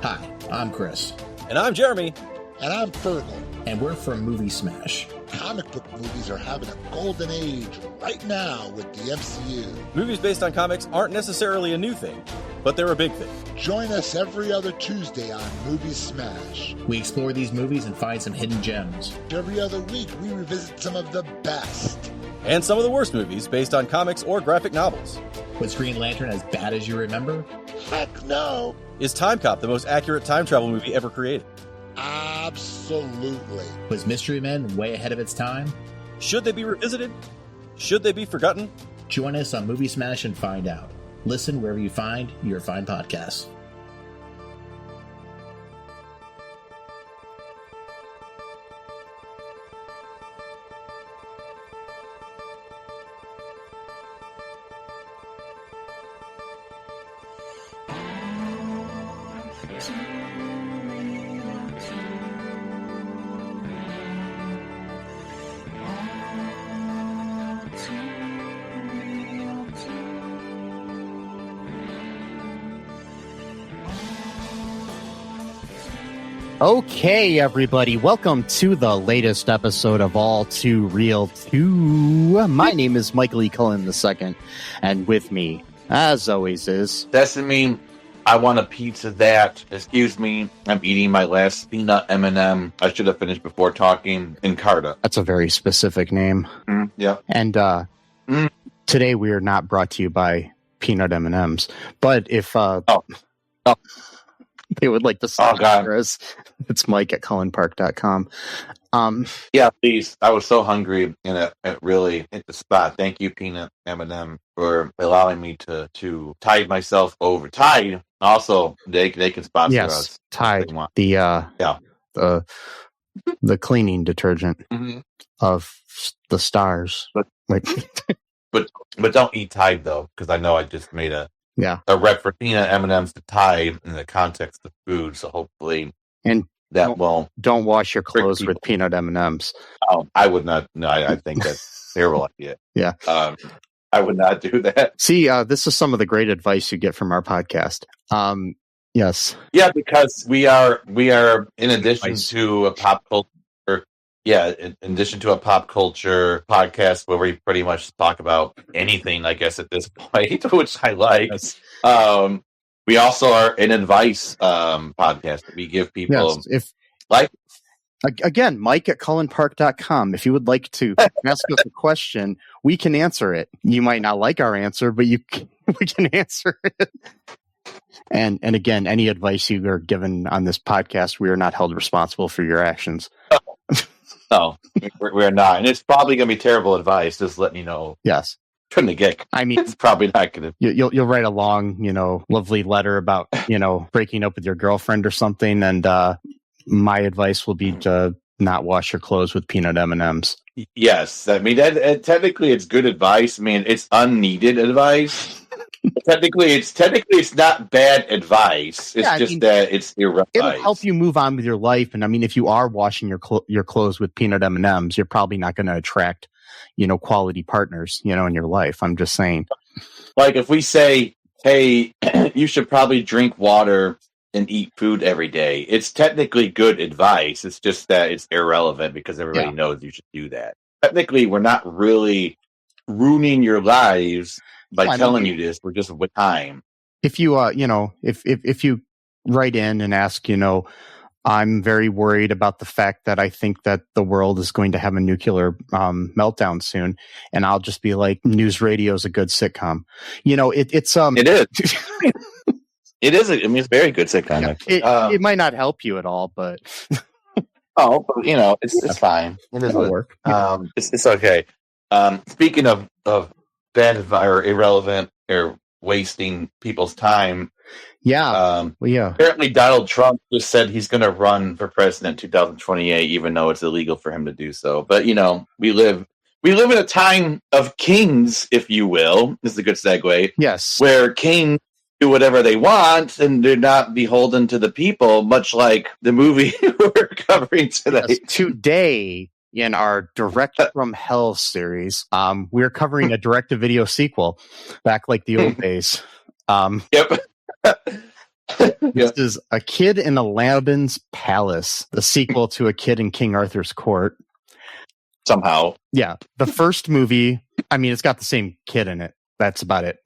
Hi, I'm Chris. And I'm Jeremy. And I'm Fergal. And we're from Movie Smash. Comic book movies are having a golden age right now with the MCU. Movies based on comics aren't necessarily a new thing, but they're a big thing. Join us every other Tuesday on Movie Smash. We explore these movies and find some hidden gems. Every other week, we revisit some of the best. And some of the worst movies based on comics or graphic novels. Was Green Lantern as bad as you remember? Heck no! Is Time Cop the most accurate time travel movie ever created? Absolutely. Was Mystery Men way ahead of its time? Should they be revisited? Should they be forgotten? Join us on Movie Smash and find out. Listen wherever you find your fine podcasts. Okay, everybody, welcome to the latest episode of All2ReelToo. My name is Michael E. Cullen II, and with me, as always, is... Doesn't mean I want a pizza that. Excuse me, I'm eating my last peanut M&M. I should have finished before talking. Encarta. That's a very specific name. Yeah. And today we are not brought to you by Peanut M&Ms, but if... they would like to sponsor us. It's Mike at cullenpark.com. Yeah, please. I was so hungry, and it really hit the spot. Thank you, Peanut M&M, for allowing me to tide myself over. Tide. Also, they can sponsor us. Tide. The cleaning detergent of the stars. But don't eat Tide though, because I know I just made a rep for peanut M&Ms to Tide in the context of food, so hopefully that won't. Don't wash your clothes with peanut M&Ms. Oh, I would not. No, I think that's a terrible idea. Yeah. I would not do that. See, this is some of the great advice you get from our podcast. Yes. Yeah, because we are in addition to a pop culture. In addition to a pop culture podcast where we pretty much talk about anything, I guess, at this point, which I like. Yes. We also are an advice podcast. We give people again, Mike at cullenpark.com. If you would like to ask us a question, we can answer it. You might not like our answer, but we can answer it. And again, any advice you are given on this podcast, we are not held responsible for your actions. No, we're not. And it's probably going to be terrible advice, just letting you know. Yes. From the get. I mean, it's probably not going to. You'll write a long, lovely letter about, breaking up with your girlfriend or something. And my advice will be to not wash your clothes with peanut M&Ms. Yes. I mean, technically it's good advice. I mean, it's unneeded advice. Technically, it's not bad advice. It's that it's irrelevant. It'll help you move on with your life. And I mean, if you are washing your clothes with peanut M&Ms, you're probably not going to attract, quality partners, in your life. I'm just saying. Like if we say, hey, you should probably drink water and eat food every day. It's technically good advice. It's just that it's irrelevant because everybody knows you should do that. Technically, we're not really ruining your lives by telling you this. We're just with time. If you, if you write in and ask, I'm very worried about the fact that I think that the world is going to have a nuclear meltdown soon, and I'll just be like, news radio is a good sitcom. It is. It is. It's a very good sitcom. It might not help you at all, but it's fine. It doesn't work. It's okay. Speaking of bad or irrelevant or wasting people's time. Yeah. Apparently Donald Trump just said he's going to run for president in 2028, even though it's illegal for him to do so. But, we live in a time of kings, if you will. This is a good segue. Yes. Where kings do whatever they want and they're not beholden to the people, much like the movie we're covering today. Yes, today, in our Direct from Hell series, we're covering a direct-to-video sequel, back like the old days. Yep. This is A Kid in Aladdin's Palace, the sequel to A Kid in King Arthur's Court. Somehow. Yeah. The first movie, I mean, it's got the same kid in it. That's about it.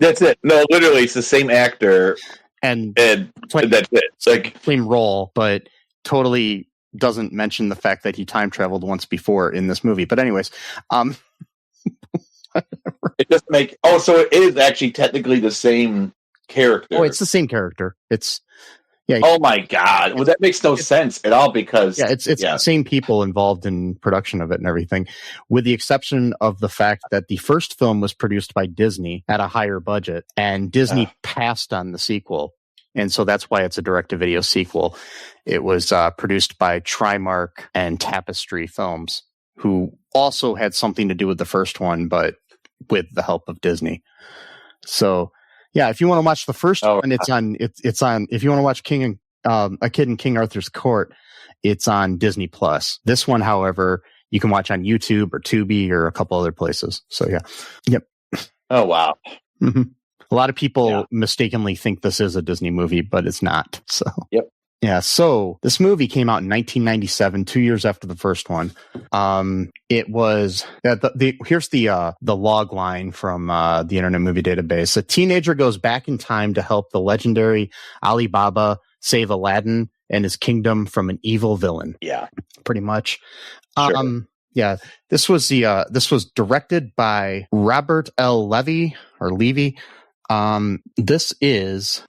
That's it. No, literally, it's the same actor. And that's it. It's like same role, but totally doesn't mention the fact that he time traveled once before in this movie. But anyways, it doesn't make. Oh, so it is actually technically the same character. Oh, it's the same character. Yeah. Oh my God! Well, that makes no sense at all because it's the same people involved in production of it and everything, with the exception of the fact that the first film was produced by Disney at a higher budget, and Disney passed on the sequel, and so that's why it's a direct-to-video sequel. It was produced by Trimark and Tapestry Films, who also had something to do with the first one, but with the help of Disney. So. Yeah, if you want to watch the first one, it's on. If you want to watch A Kid in King Arthur's Court, it's on Disney Plus. This one, however, you can watch on YouTube or Tubi or a couple other places. So yeah, yep. Oh wow. Mm-hmm. A lot of people mistakenly think this is a Disney movie, but it's not. So yep. Yeah, so this movie came out in 1997, 2 years after the first one. It was here's the log line from the Internet Movie Database. A teenager goes back in time to help the legendary Ali Baba save Aladdin and his kingdom from an evil villain. Yeah, pretty much. Sure. Yeah, this was directed by Robert L. Levy.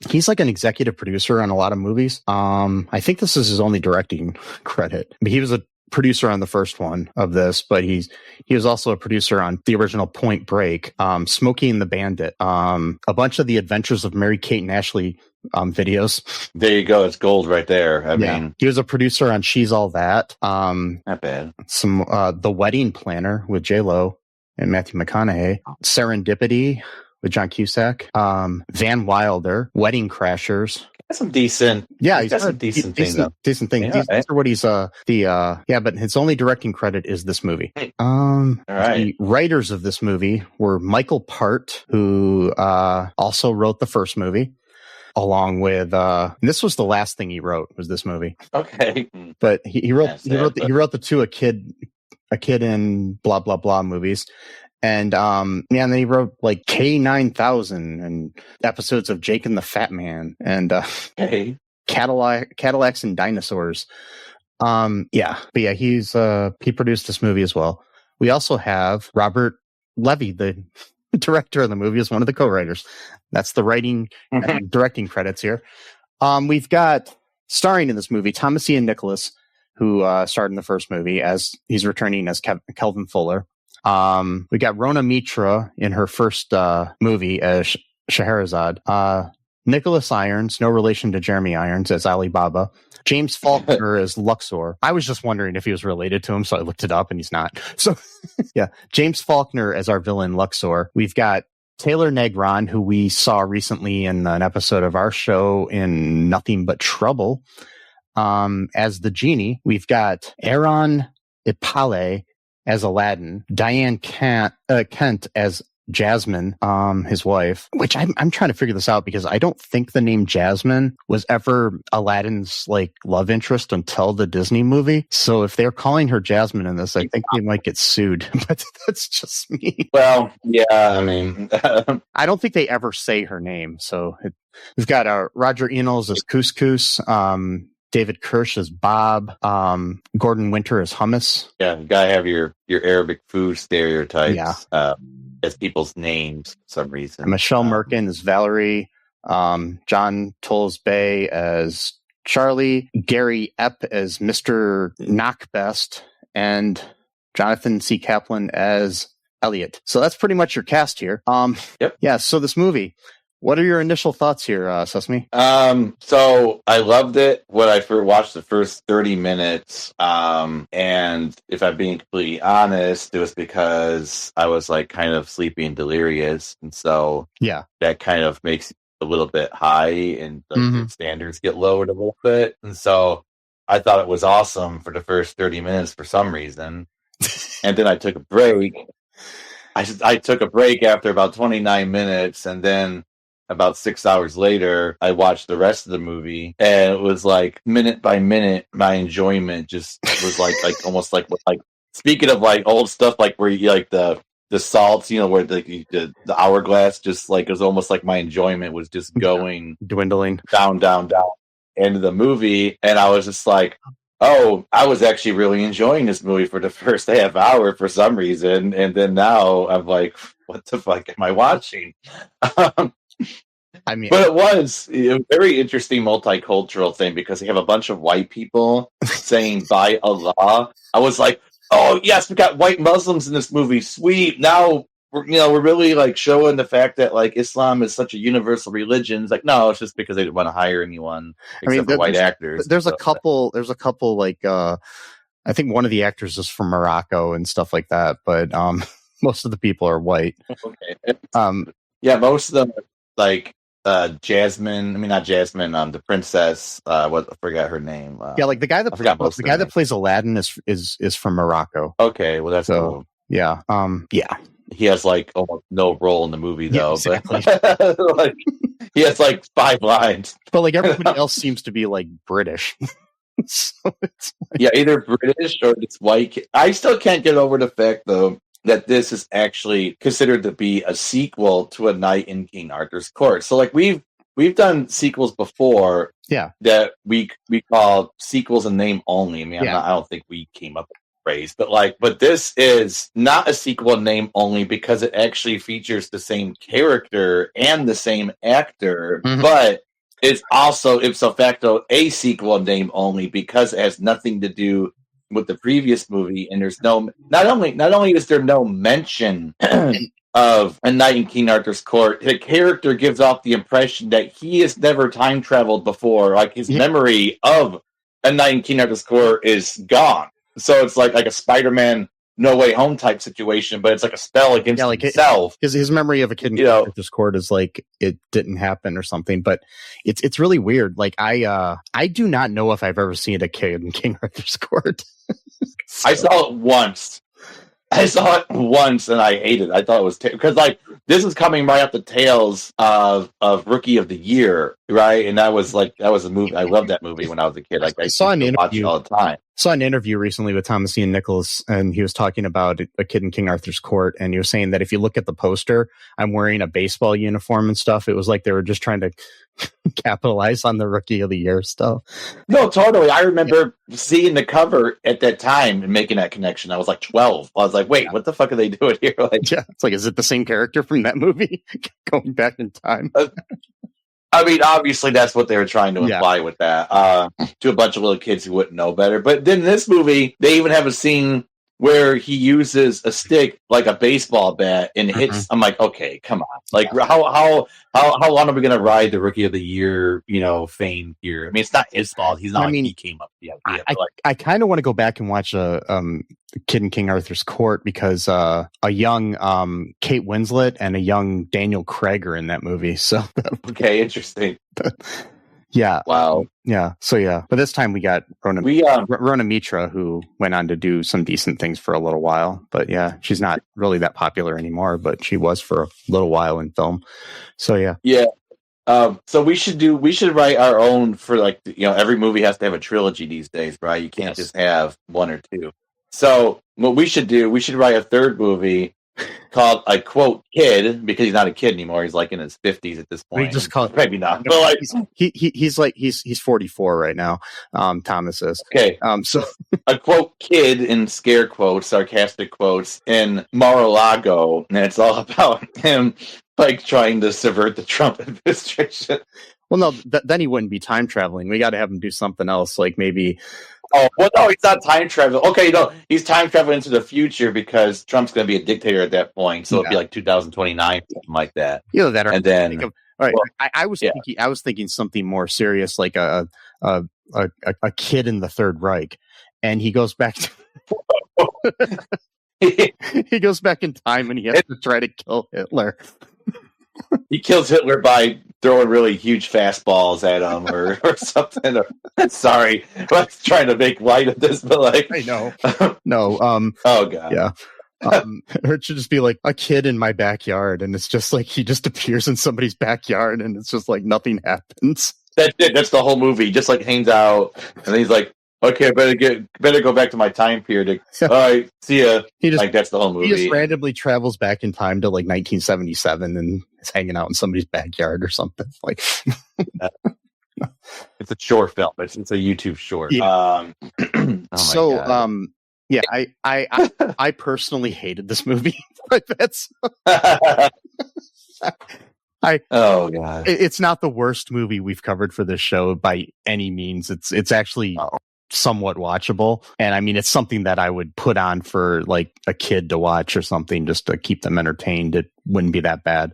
He's like an executive producer on a lot of movies. I think this is his only directing credit. I mean, he was a producer on the first one of this, but he was also a producer on the original Point Break, Smokey and the Bandit, a bunch of the Adventures of Mary-Kate and Ashley videos. There you go. It's gold right there. I mean, he was a producer on She's All That. Not bad. Some The Wedding Planner with J-Lo and Matthew McConaughey. Serendipity with John Cusack, Van Wilder, Wedding Crashers. That's some decent. Yeah, he's got some decent things. Decent thing. Yeah, these are what he's but his only directing credit is this movie. All right. The writers of this movie were Michael Part, who also wrote the first movie, along with this was the last thing he wrote was this movie. Okay, but he wrote the two A Kid in blah blah blah movies. And and then he wrote like K9000 and episodes of Jake and the Fat Man and Cadillacs and Dinosaurs. He produced this movie as well. We also have Robert Levy, the director of the movie, is one of the co-writers. That's the writing and directing credits here. We've got starring in this movie Thomas Ian Nicholas, who starred in the first movie as he's returning as Kelvin Fuller. We got Rhona Mitra in her first movie as Scheherazade. Nicholas Irons, no relation to Jeremy Irons, as Ali Baba. James Faulkner as Luxor. I was just wondering if he was related to him, so I looked it up, and he's not. So, yeah, James Faulkner as our villain, Luxor. We've got Taylor Negron, who we saw recently in an episode of our show in Nothing But Trouble, as the Genie. We've got Aharon Ipalé as Aladdin, Diane Kent as Jasmine, his wife, which I'm trying to figure this out because I don't think the name Jasmine was ever Aladdin's like love interest until the Disney movie. So if they're calling her Jasmine in this, I think they might get sued, but that's just me. Well, yeah, I mean, I don't think they ever say her name. So we've got Roger Enos as Couscous, David Kirsch as Bob, Gordon Winter as Hummus. Yeah, you gotta have your Arabic food stereotypes as people's names for some reason. Michelle Merkin as Valerie, John Tollesbay as Charlie, Gary Epp as Mr. Knockbest, and Jonathan C. Kaplan as Elliot. So that's pretty much your cast here. Yep. Yeah, so this movie. What are your initial thoughts here, Sesame? So I loved it when I first watched the first 30 minutes. And if I'm being completely honest, it was because I was like kind of sleepy and delirious. And so that kind of makes it a little bit high and the standards get lowered a little bit. And so I thought it was awesome for the first 30 minutes for some reason. And then I took a break. I took a break after about 29 minutes and then about 6 hours later, I watched the rest of the movie, and it was like minute by minute, my enjoyment just was like almost like speaking of like old stuff, like where you like the salts, you know, where the hourglass just like it was almost like my enjoyment was just going dwindling down into the movie, and I was just like, oh, I was actually really enjoying this movie for the first half hour for some reason, and then now I'm like, what the fuck am I watching? I mean, but it was a very interesting multicultural thing because you have a bunch of white people saying by Allah. I was like, oh yes, we got white Muslims in this movie. Sweet. Now we're really like showing the fact that like Islam is such a universal religion. It's like, no, it's just because they didn't want to hire anyone except for white actors. There's a couple like I think one of the actors is from Morocco and stuff like that, but most of the people are white. Okay. Yeah, most of them are like Jasmine. I mean, not Jasmine. The princess. I forgot her name. Yeah, like the guy that plays Aladdin is from Morocco. Okay, well that's cool. Yeah. Yeah. He has like almost no role in the movie though. Yeah, exactly. But like, he has like 5 lines. But like everybody else seems to be like British. So it's like... Yeah, either British or it's white. I still can't get over the fact though that this is actually considered to be a sequel to A Night in King Arthur's Court. So like we've done sequels before, that we call sequels in name only. I mean, I don't think we came up with the phrase, but this is not a sequel in name only because it actually features the same character and the same actor, but it's also ipso facto a sequel in name only because it has nothing to do with the previous movie, and there's no not only is there no mention of A Night in King Arthur's Court, the character gives off the impression that he has never time traveled before. Like his memory of A Night in King Arthur's Court is gone. So it's like a Spider-Man No Way Home type situation, but it's like a spell against himself. His memory of a kid in King Arthur's Court is like it didn't happen or something, but it's really weird. Like I do not know if I've ever seen a kid in King Arthur's Court. I saw it once. And I hated it. I thought it was because like this is coming right off the tails of Rookie of the Year, right? And that was a movie. I loved that movie when I was a kid. Like I saw an interview all the time. Saw an interview recently with Thomas Ian Nicholas, and he was talking about a kid in King Arthur's Court, and he was saying that if you look at the poster, I'm wearing a baseball uniform and stuff. It was like they were just trying to capitalize on the Rookie of the Year stuff. No, totally. I remember seeing the cover at that time and making that connection. I was like 12. I was like, wait, what the fuck are they doing here? Like, it's like, is it the same character from that movie going back in time? I mean, obviously that's what they were trying to imply with that to a bunch of little kids who wouldn't know better. But then in this movie, they even have a scene where he uses a stick like a baseball bat and hits. I'm like, okay, come on. Like, how long are we gonna ride the Rookie of the Year, fame here? I mean, it's not his fault. He's not. He came up with the idea. I kind of want to go back and watch a Kid in King Arthur's Court because a young Kate Winslet and a young Daniel Craig are in that movie. So okay, interesting. Yeah. Wow. Yeah. So but this time we got Rhona Mitra, who went on to do some decent things for a little while. But she's not really that popular anymore, but she was for a little while in film. So yeah. So we should write our own for like every movie has to have a trilogy these days, right? You can't just have one or two. So what we should do, we should write a third movie called a quote kid, because he's not a kid anymore. He's like in his 50s at this point. We just call maybe not, but like he's 44 right now. Thomas is okay. So a quote kid in scare quotes, sarcastic quotes in Mar-a-Lago, and it's all about him like trying to subvert the Trump administration. Well, no, then he wouldn't be time traveling. We got to have him do something else, like maybe. Oh, well, no, he's not time traveling. Okay, no, he's time traveling into the future because Trump's going to be a dictator at that point. So it'll be like 2029, something like that. That. And then, all right, I was thinking something more serious, like a kid in the Third Reich, and he goes back to he goes back in time, and he has to try to kill Hitler. He kills Hitler by throwing really huge fastballs at him or something. Sorry, I was trying to make light of this, but like I know. No. Oh god. Yeah. Or it should just be like a kid in my backyard, and it's just like he just appears in somebody's backyard, and it's just like nothing happens. That's it. That's the whole movie. He just like hangs out, and then he's like, "Okay, better go back to my time period. All right, see ya." Like that's the whole movie. He just randomly travels back in time to like 1977 and is hanging out in somebody's backyard or something. Like, it's a short film. It's a YouTube short. Yeah. Yeah, I personally hated this movie. Like that's. Oh god! It's not the worst movie we've covered for this show by any means. It's actually somewhat watchable, and I mean it's something that I would put on for like a kid to watch or something just to keep them entertained. It wouldn't be that bad.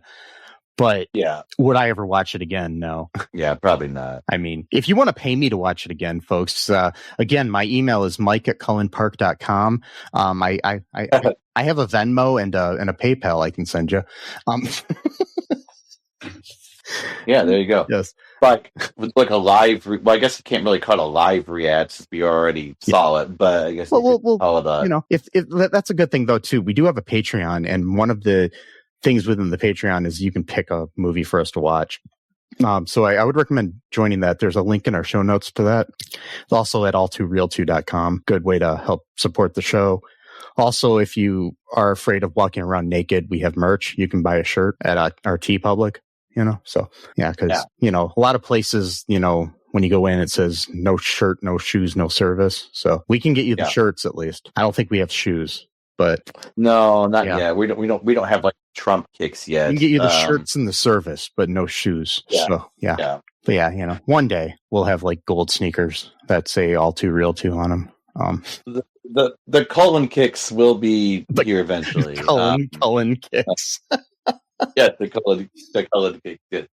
But yeah, would I ever watch it again? No. Yeah, probably not. I mean, if you want to pay me to watch it again, folks, again, my email is mike@cullenpark.com. I have a Venmo and a PayPal I can send you. Yeah, there you go. Yes. Like a live, I guess you can't really call it a live react since we already saw it, but I guess we'll call it a... You know, if that's a good thing though too. We do have a Patreon, and one of the things within the Patreon is you can pick a movie for us to watch. So I would recommend joining that. There's a link in our show notes to that. It's also at all2reeltoo.com. Good way to help support the show. Also, if you are afraid of walking around naked, we have merch. You can buy a shirt at our TeePublic. You know, so yeah, because you know, a lot of places, you know, when you go in, it says no shirt, no shoes, no service. So we can get you the shirts at least. I don't think we have shoes, but no, not yet. We don't have like Trump kicks yet. We can get you the shirts and the service, but no shoes. Yeah. So yeah. But yeah, you know, one day we'll have like gold sneakers that say All2ReelToo on them. The Cullen kicks will be here eventually. Cullen kicks. Yeah, the Cullen kicks.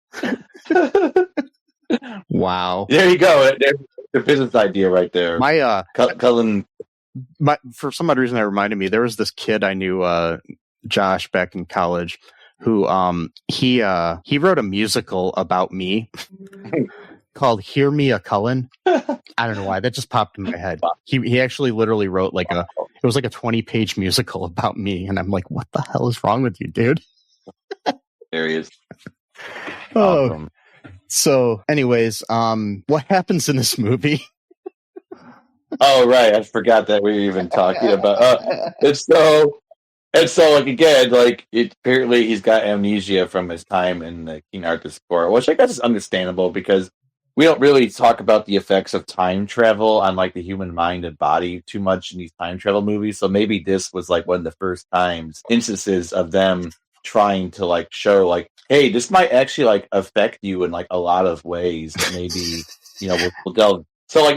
Wow. There you go. There's the business idea right there. My Cullen. For some odd reason, that reminded me. There was this kid I knew, Josh, back in college, who he wrote a musical about me called "Hear Me a Cullen." I don't know why that just popped in my head. He actually literally wrote like it was like a 20-page musical about me, and I'm like, what the hell is wrong with you, dude? There he is. Awesome. So, anyways, what happens in this movie? Oh, right. I forgot that we were even talking about. It's so like again, like apparently he's got amnesia from his time in the King Arthur's Court, which I guess is understandable because we don't really talk about the effects of time travel on like the human mind and body too much in these time travel movies. So maybe this was like one of the first instances of them trying to like show like, hey, this might actually like affect you in like a lot of ways. Maybe we'll delve. So like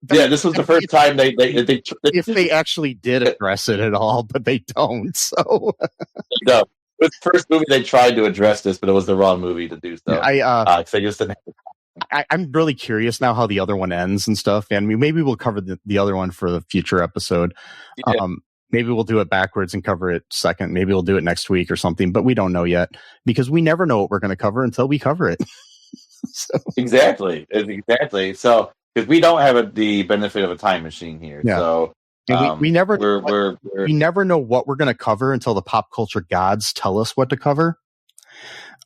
this was the first time they if they actually did address it at all, but they don't. So no, it was the first movie they tried to address this, but it was the wrong movie to do so. They just didn't. I'm really curious now how the other one ends and stuff, and maybe we'll cover the other one for the future episode. Yeah. Maybe we'll do it backwards and cover it second. Maybe we'll do it next week or something, but we don't know yet because we never know what we're going to cover until we cover it. So. Exactly. So, because we don't have the benefit of a time machine here. Yeah. So we never know what we're going to cover until the pop culture gods tell us what to cover.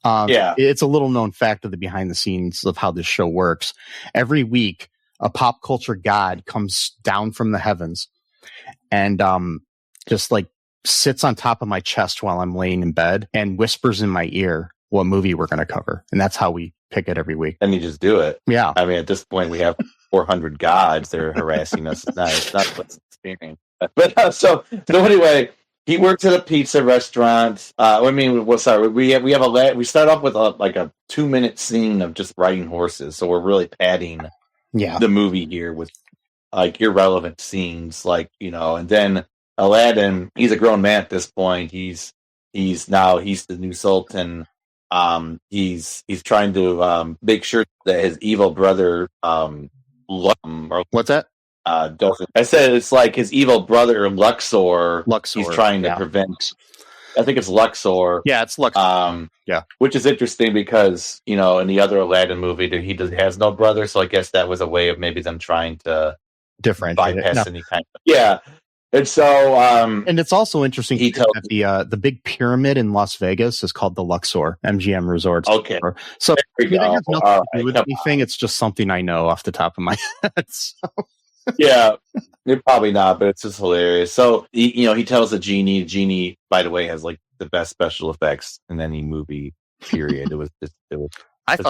It's a little known fact of the behind the scenes of how this show works. Every week, a pop culture god comes down from the heavens and just like sits on top of my chest while I'm laying in bed and whispers in my ear what movie we're going to cover. And that's how we pick it every week. And you just do it. Yeah. I mean, at this point, we have 400 gods. They're harassing us. It's not what's experience. But so anyway, he works at a pizza restaurant. We start off with a 2-minute scene of just riding horses. So we're really padding the movie here with like irrelevant scenes, and then Aladdin, he's a grown man at this point. He's the new sultan. He's trying to make sure that his evil brother what's that? I said it's like his evil brother Luxor. He's trying to prevent. I think it's Luxor. Yeah, it's Luxor. Which is interesting because in the other Aladdin movie he has no brother, so I guess that was a way of maybe them trying to differentiate bypass any kind of And so, and it's also interesting he tells that the big pyramid in Las Vegas is called the Luxor MGM Resorts. Okay. So it has nothing to do with Come anything. It's just something I know off the top of my head. So. Yeah, you're probably not, but it's just hilarious. So he tells the genie. Genie, by the way, has like the best special effects in any movie. Period. It was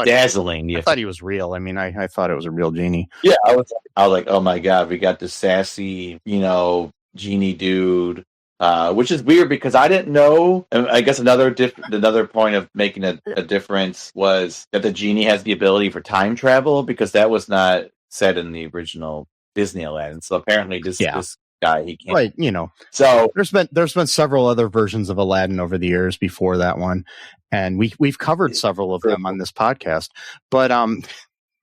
dazzling. I thought he was real. I mean, I thought it was a real genie. Yeah, I was like, oh my god, we got this sassy, genie dude, which is weird because I didn't know. And I guess another point of making a difference was that the genie has the ability for time travel, because that was not said in the original Disney Aladdin. So apparently this guy, he can't. Right, So there's been several other versions of Aladdin over the years before that one, and we've covered several of them on this podcast. But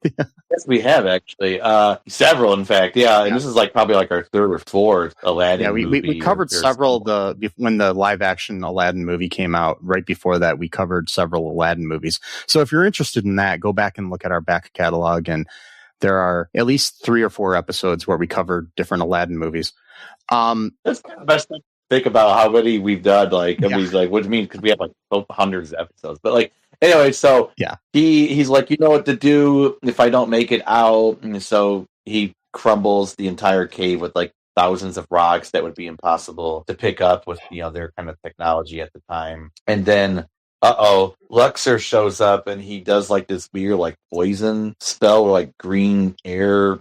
yes, we have actually several, in fact. Yeah, and this is probably our third or fourth Aladdin. Yeah, we covered several when the live action Aladdin movie came out. Right before that, we covered several Aladdin movies. So if you're interested in that, go back and look at our back catalog, and there are at least 3 or 4 episodes where we covered different Aladdin movies. That's kind of the best thing to think about how many we've done. What do you mean? Because we have hundreds of episodes. But anyway, so he's like, you know what to do if I don't make it out. And so he crumbles the entire cave with thousands of rocks that would be impossible to pick up with their kind of technology at the time. And then Luxor shows up and he does this weird poison spell where green air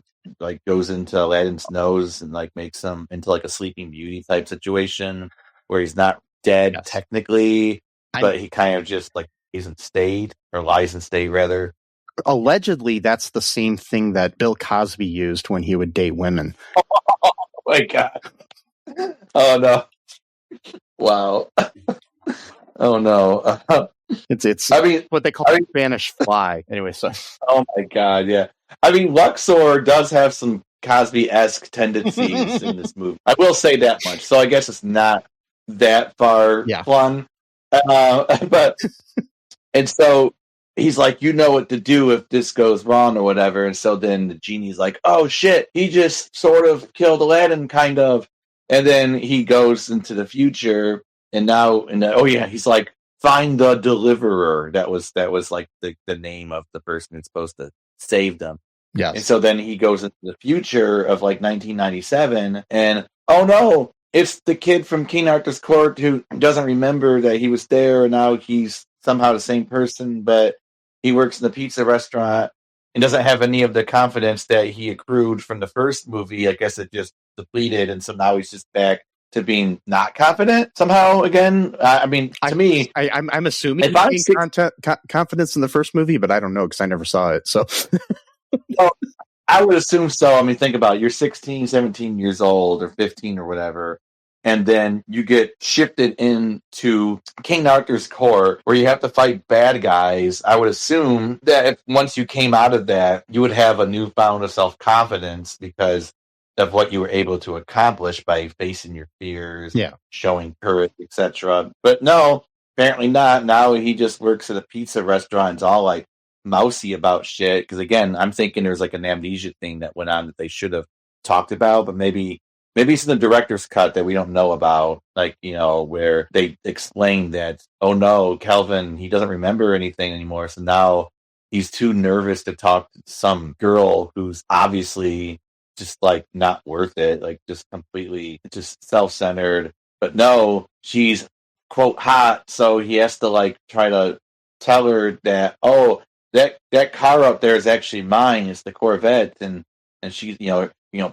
goes into Aladdin's nose and makes him into a Sleeping Beauty type situation where he's not dead technically, but he kind of just lies in state rather. Allegedly, that's the same thing that Bill Cosby used when he would date women. Oh my god! Oh no! Wow! Oh no! It's what they call Spanish fly. Anyway, so oh my god, yeah. I mean, Luxor does have some Cosby-esque tendencies in this movie. I will say that much. So I guess it's not that far flung. But and so he's like, you know what to do if this goes wrong or whatever. And so then the genie's like, oh shit, he just sort of killed Aladdin, kind of. And then he goes into the future, and now, he's like, find the deliverer. That was the name of the person who's supposed to save them. Yeah. And so then he goes into the future of 1997, and oh no, it's the kid from King Arthur's court who doesn't remember that he was there, and now he's somehow the same person, but he works in the pizza restaurant and doesn't have any of the confidence that he accrued from the first movie. I guess it just depleted, and so now he's just back to being not confident somehow again. I mean, to me, I'm assuming he gained confidence in the first movie, but I don't know because I never saw it. So, well, I would assume so. I mean, think about it. You're 16, 17 years old, or 15 or whatever, and then you get shifted into King Arthur's court where you have to fight bad guys. I would assume that once you came out of that, you would have a newfound of self-confidence because of what you were able to accomplish by facing your fears, showing courage, etc. But no, apparently not. Now he just works at a pizza restaurant and is all mousy about shit. Because again, I'm thinking there's an amnesia thing that went on that they should have talked about, but maybe it's in the director's cut that we don't know about, where they explain that, oh no, Calvin, he doesn't remember anything anymore. So now he's too nervous to talk to some girl who's obviously just not worth it, just completely just self-centered. But no, she's quote hot, so he has to try to tell her that, oh, that car up there is actually mine. It's the Corvette, and she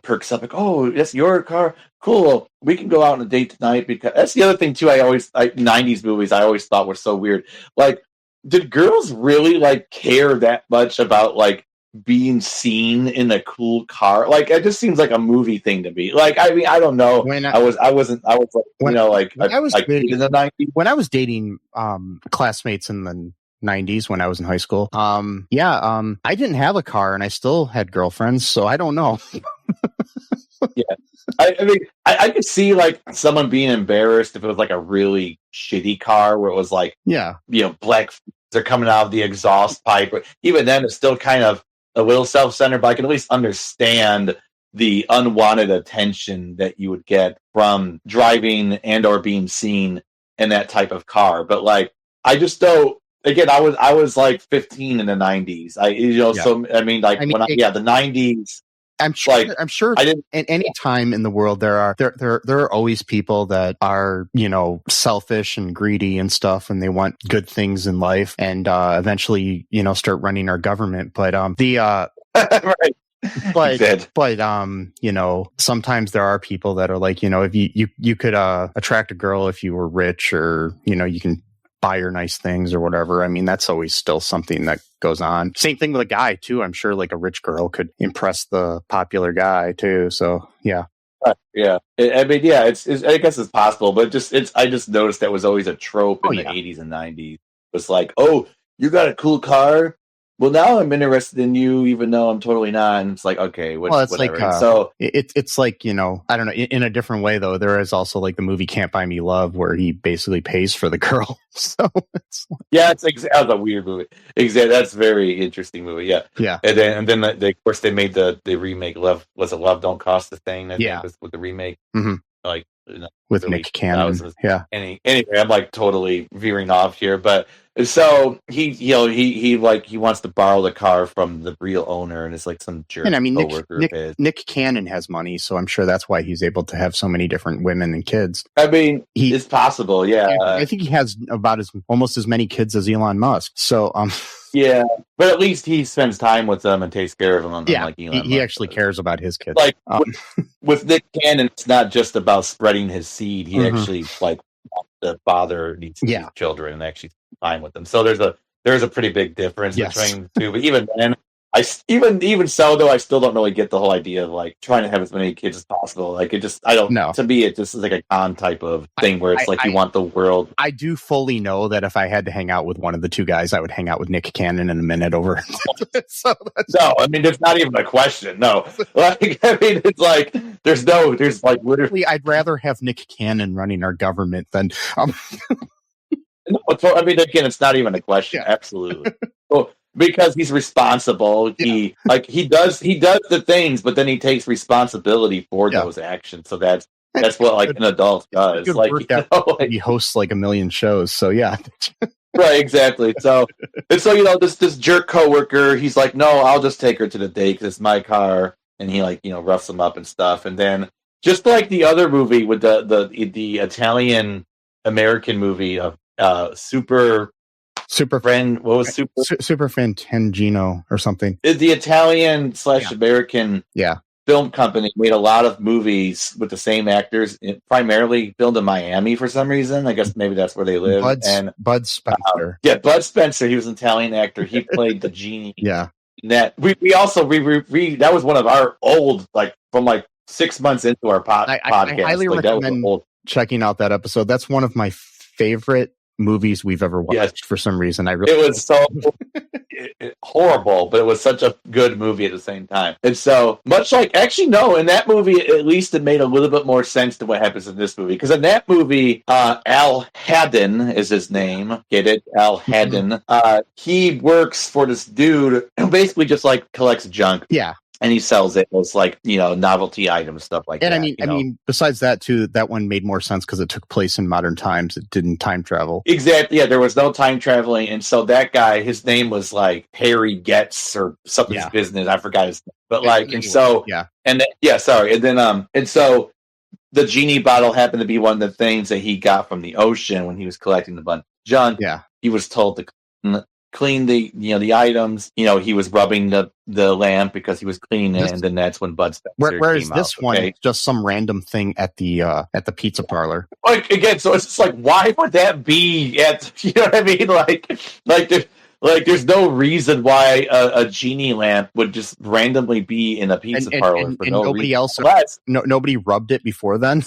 perks up oh, that's your car. Cool, we can go out on a date tonight. Because that's the other thing too. 90s movies I always thought were so weird. Did girls really care that much about being seen in a cool car? It just seems like a movie thing to me. I mean, I don't know. When I was in the 90s. When I was dating classmates in the 90s when I was in high school, I didn't have a car and I still had girlfriends, so I don't know. Yeah. I mean, I could see someone being embarrassed if it was a really shitty car where it was black they're coming out of the exhaust pipe. But even then, it's still kind of a little self-centered, but I can at least understand the unwanted attention that you would get from driving and or being seen in that type of car. But like, I just don't. Again, I was like 15 in the 90s. So I mean, like the 90s. I'm sure I didn't. at any time in the world there are always people that are, selfish and greedy and stuff, and they want good things in life, and eventually, start running our government. But Right. But sometimes there are people that are like, if you could attract a girl if you were rich, or you can buy her nice things or whatever. I mean, that's always still something that goes on. Same thing with a guy too. I'm sure like a rich girl could impress the popular guy too. So yeah. Yeah. I guess it's possible, but I just noticed that was always a trope in the 80s and 90s. It was like, oh, you got a cool car? Well, now I'm interested in you, even though I'm totally not. And it's like, okay, whatever. Like, so it's like, I don't know. In a different way, though, there is also like the movie Can't Buy Me Love, where he basically pays for the girl. So it's that's a weird movie. Exactly, that's a very interesting movie. Yeah, yeah. And then of course they made the remake. Love Don't Cost a Thing? I think was with the remake. Mm-hmm. Like with Nick Cannon. Yeah. Anyway, I'm like totally veering off here, but so he wants to borrow the car from the real owner, and it's like some jerk. And I mean, Nick Cannon has money, so I'm sure that's why he's able to have so many different women and kids. I mean, it's possible. Yeah, I think he has about almost as many kids as Elon Musk. So yeah, but at least he spends time with them and takes care of them. Yeah, like Elon he actually cares about his kids. Like with Nick Cannon, it's not just about spreading his seed. He actually the father needs to see children and actually spend time with them. So there's a pretty big difference between the two. But even then, even so though, I still don't really get the whole idea of like trying to have as many kids as possible. Like I don't know. To me, it just is like a con type of thing where it's you want the world. I do fully know that if I had to hang out with one of the two guys, I would hang out with Nick Cannon in a minute over. No, I mean, it's not even a question. No, like I mean, it's like there's like literally. I'd rather have Nick Cannon running our government than. No, I mean, again, it's not even a question. Yeah. Absolutely. Well, because he's responsible. He does the things, but then he takes responsibility for those actions. So that's what like an adult does. Like, he hosts like a million shows. So yeah. Right, exactly. So this jerk coworker, he's like, no, I'll just take her to the date because it's my car, and he roughs him up and stuff. And then just like the other movie with the Italian American movie of Super Friend, what was Super Friend Tangino or something? The Italian / American film company made a lot of movies with the same actors, primarily filmed in Miami for some reason. I guess maybe that's where they live. Bud Spencer. Bud Spencer. He was an Italian actor. He played the genie. Yeah. That we also that was one of our old, like from like 6 months into our podcast. I highly recommend checking out that episode. That's one of my favorite movies we've ever watched for some reason. It was so horrible, but it was such a good movie at the same time. And so much like, actually no, in that movie at least it made a little bit more sense to what happens in this movie, because in that movie Al Haddon is his name. Get it? Al Haddon. He works for this dude who basically just like collects junk. Yeah. And he sells it as like, novelty items, stuff like that. And I mean, besides that too, that one made more sense because it took place in modern times. It didn't time travel. Exactly. Yeah, there was no time traveling. And so that guy, his name was like Harry Getz or something's business. I forgot his name. But like, and so, and then, and so the genie bottle happened to be one of the things that he got from the ocean when he was collecting the bunch of junk. Yeah. He was told to clean the items. He was rubbing the lamp because he was cleaning it, and then that's when Bud Spencer whereas came this out, one is just some random thing at the pizza parlor. Like again, so it's just like, why would that be at? You know what I mean? Like there's no reason why a genie lamp would just randomly be in a pizza parlor for no nobody reason. else. Nobody rubbed it before then.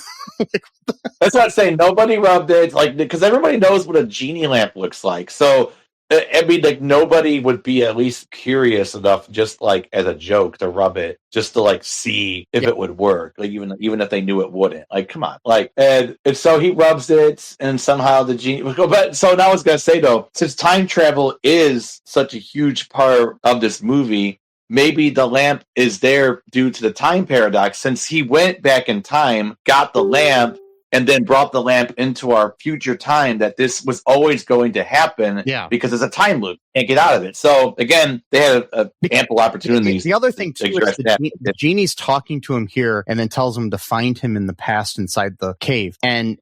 That's what I'm saying. Nobody rubbed it, like, because everybody knows what a genie lamp looks like. So I mean, like, nobody would be at least curious enough, just like as a joke, to rub it just to like see if it would work. Like even if they knew it wouldn't. Like, come on. Like, and so he rubs it, and somehow the genie. But so now I was gonna say though, since time travel is such a huge part of this movie, maybe the lamp is there due to the time paradox, since he went back in time, got the lamp, and then brought the lamp into our future time, that this was always going to happen because it's a time loop. Can't get out of it. So, again, they had ample opportunities. The other thing, too, is the genie's talking to him here and then tells him to find him in the past inside the cave. And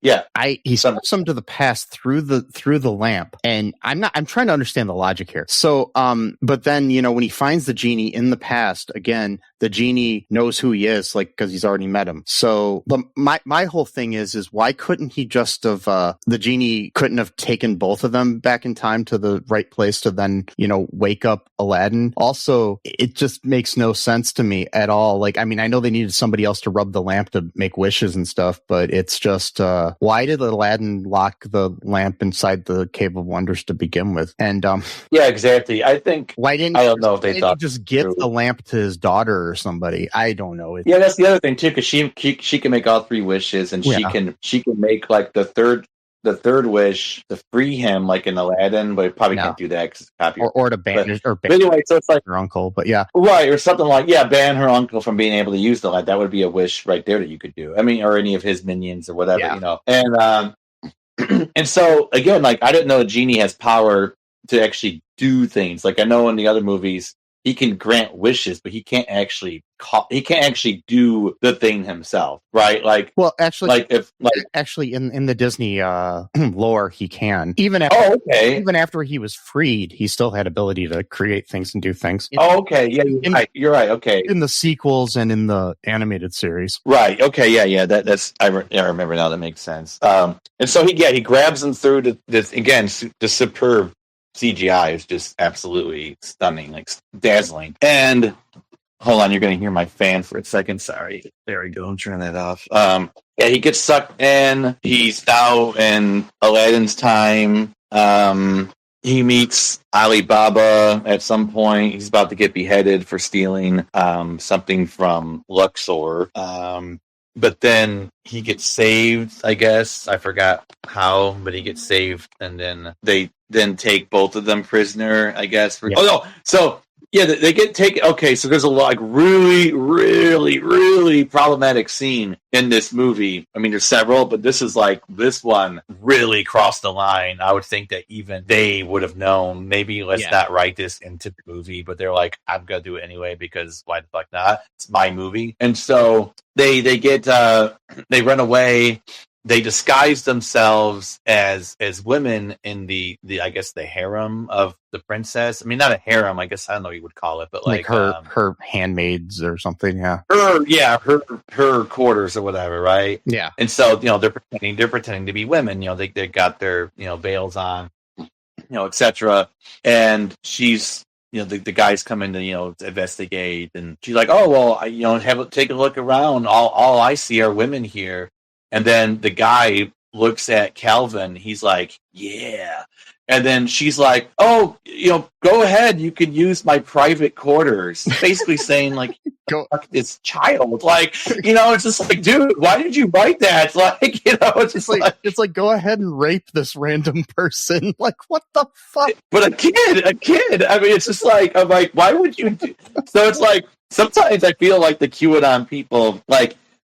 he sends him to the past through the lamp. And I'm trying to understand the logic here. So, but then, when he finds the genie in the past, again, the genie knows who he is, because he's already met him. So my whole thing is why couldn't he just have, the genie couldn't have taken both of them back in time to the right place to then, wake up Aladdin? Also, it just makes no sense to me at all. I know they needed somebody else to rub the lamp to make wishes and stuff, but it's just, why did Aladdin lock the lamp inside the Cave of Wonders to begin with? And, yeah, exactly. I think, I don't know if they thought just give the lamp to his daughter or somebody. I don't know. Yeah, that's the other thing too, because she can make all three wishes, and she can make the third wish to free him, like in Aladdin, but he probably can't do that because it's copyright. Or to banish but anyway, so it's like her uncle, but right, or something like ban her uncle from being able to use the light. That would be a wish right there that you could do. Or any of his minions or whatever, And and so again, I didn't know Genie has power to actually do things. I know in the other movies he can grant wishes, but he can't actually do the thing himself, right? Actually, in the Disney lore, he can. Even after he was freed, he still had ability to create things and do things. You're right. Okay, in the sequels and in the animated series, right? Okay, yeah. That's I remember now. That makes sense. And so he grabs him through this again. The superb CGI is just absolutely stunning, dazzling. And hold on, you're going to hear my fan for a second. Sorry. There we go. I'm turning that off. He gets sucked in. He's now in Aladdin's time. He meets Alibaba at some point. He's about to get beheaded for stealing something from Luxor. But then he gets saved, I guess. I forgot how, but he gets saved, and then they take both of them prisoner, I guess. They get taken. Okay, so there's a lot really, really, really problematic scene in this movie. There's several, but this one really crossed the line. I would think that even they would have known, maybe let's not write this into the movie, but they're like, I'm going to do it anyway because why the fuck not? It's my movie. And so they run away. They disguise themselves as women in the I guess the harem of the princess. Not a harem, I guess, I don't know what you would call it, but her handmaids or something. Her quarters or whatever, right? Yeah. And so they're pretending to be women. They got their veils on, etc. And she's the guys come in to investigate, and she's like, oh well, take a look around. All I see are women here. And then the guy looks at Calvin. He's like, yeah. And then she's like, oh, go ahead. You can use my private quarters. Basically saying, go fuck this child. It's just like, dude, why did you write that? It's just it's like, go ahead and rape this random person. What the fuck? But a kid. It's just I'm like, why would you do? So it's like, sometimes I feel like the QAnon people,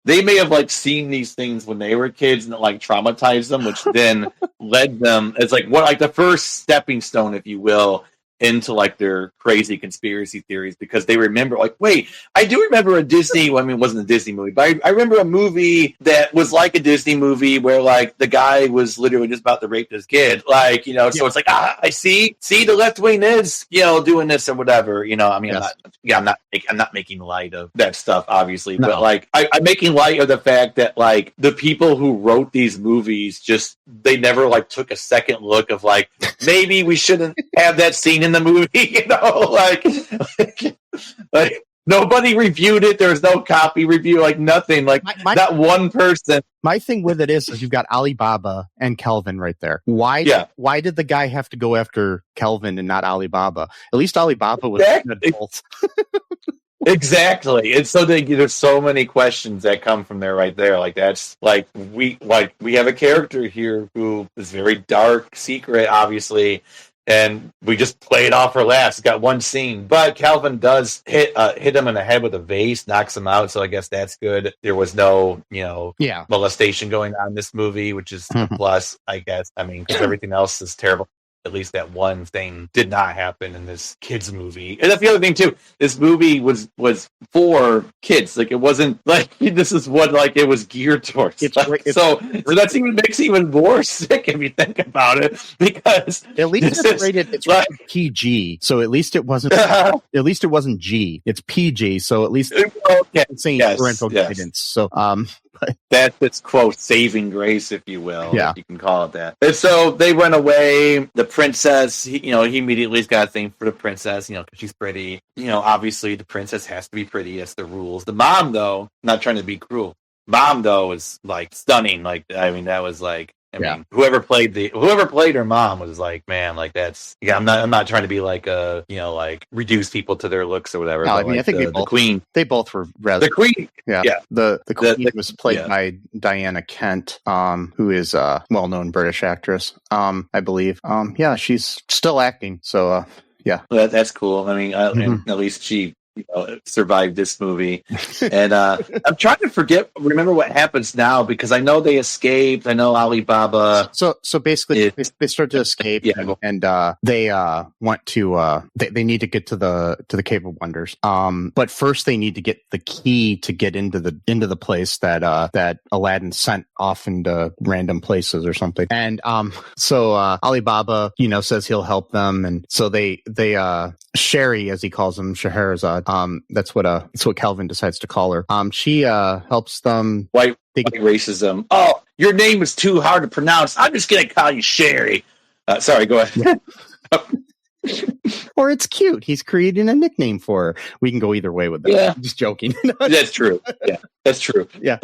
they may have seen these things when they were kids and it traumatized them, which then led them as the first stepping stone, if you will, into their crazy conspiracy theories, because they remember wait, I do remember a Disney, it wasn't a Disney movie, but I remember a movie that was like a Disney movie where the guy was literally just about to rape this kid, so it's I see the left wing is doing this or whatever, I'm not making light of that stuff, obviously, but I'm making light of the fact that the people who wrote these movies they never took a second look of maybe we shouldn't have that scene in the movie, nobody reviewed it. There's no copy review, nothing, not one person. My thing with it is you've got Alibaba and Kelvin right there. Why did the guy have to go after Kelvin and not Alibaba? At least Alibaba was an adult. Exactly. And so there's so many questions that come from there right there. That's we have a character here who is very dark, secret, obviously. And we just play it off for last. It's got one scene, but Calvin does hit him in the head with a vase, knocks him out. So I guess that's good. There was no, molestation going on in this movie, which is a plus, I guess. I mean, because everything else is terrible. At least that one thing did not happen in this kids movie. And that's the other thing too. This movie was for kids. Like, it wasn't like, this is what like it was geared towards. So that's makes it even more sick if you think about it, because at least it's rated PG. So at least it wasn't G. It's PG. So at least it's saying parental guidance. So that's its quote saving grace, if you will. Yeah, if you can call it that. And so they went away. The princess, he immediately's got a thing for the princess, because she's pretty. Obviously the princess has to be pretty. That's the rules. The mom, though, not trying to be cruel. Mom, though, was like stunning. Like, I mean, that was like. I mean, whoever played her mom was like, man, like that's. Yeah, I'm not trying to be like like reduce people to their looks or whatever. No, I mean, like I think the queen. They both were rather. The queen. Yeah. The queen was played by Diana Kent, who is a well-known British actress, I believe. She's still acting. So, yeah. Well, that's cool. I mean, and at least she. Survived this movie. And I'm trying to remember what happens now, because I know they escaped. I know Alibaba. So basically they start to escape and they want to they need to get to the Cave of Wonders. But first they need to get the key to get into the place that Aladdin sent off into random places or something. And so Alibaba, says he'll help them, and so they Sherry, as he calls him, Scheherazade. That's what Calvin decides to call her. She helps them. White racism. Oh, your name is too hard to pronounce. I'm just gonna call you Sherry. Sorry, go ahead. Or it's cute. He's creating a nickname for her. We can go either way with that. Yeah. I'm just joking. That's true. Yeah, that's true. Yeah.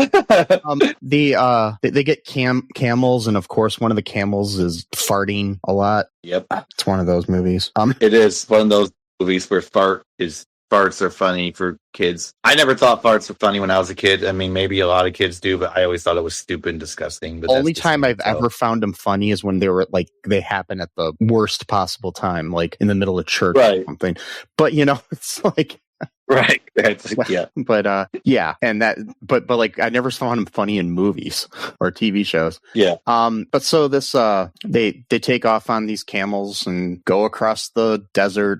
They get camels, and of course, one of the camels is farting a lot. Yep, it's one of those movies. It is one of those movies where farts are funny for kids. I never thought farts were funny when I was a kid. I mean, maybe a lot of kids do, but I always thought it was stupid and disgusting. But only time I've ever found them funny is when they happen at the worst possible time, like in the middle of church or something. But it's like. Right. But like I never saw him funny in movies or TV shows. Yeah. But so this they take off on these camels and go across the desert.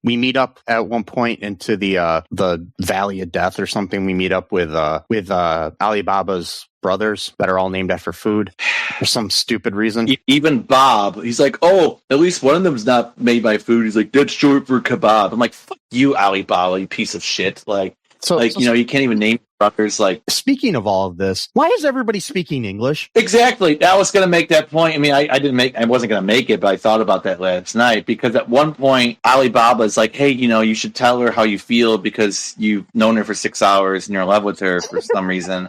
We meet up at one point into the Valley of Death or something. We meet up with Alibaba's brothers that are all named after food for some stupid reason. Even Bob, he's like, oh, at least one of them's not made by food. He's like, that's short for kebab. I'm like, fuck you, Alibaba, you piece of shit. Like, you can't even name brothers. Like, speaking of all of this, why is everybody speaking English? Exactly. I was going to make that point. I mean, I wasn't going to make it, but I thought about that last night, because at one point Alibaba is like, hey, you should tell her how you feel because you've known her for 6 hours and you're in love with her for some reason.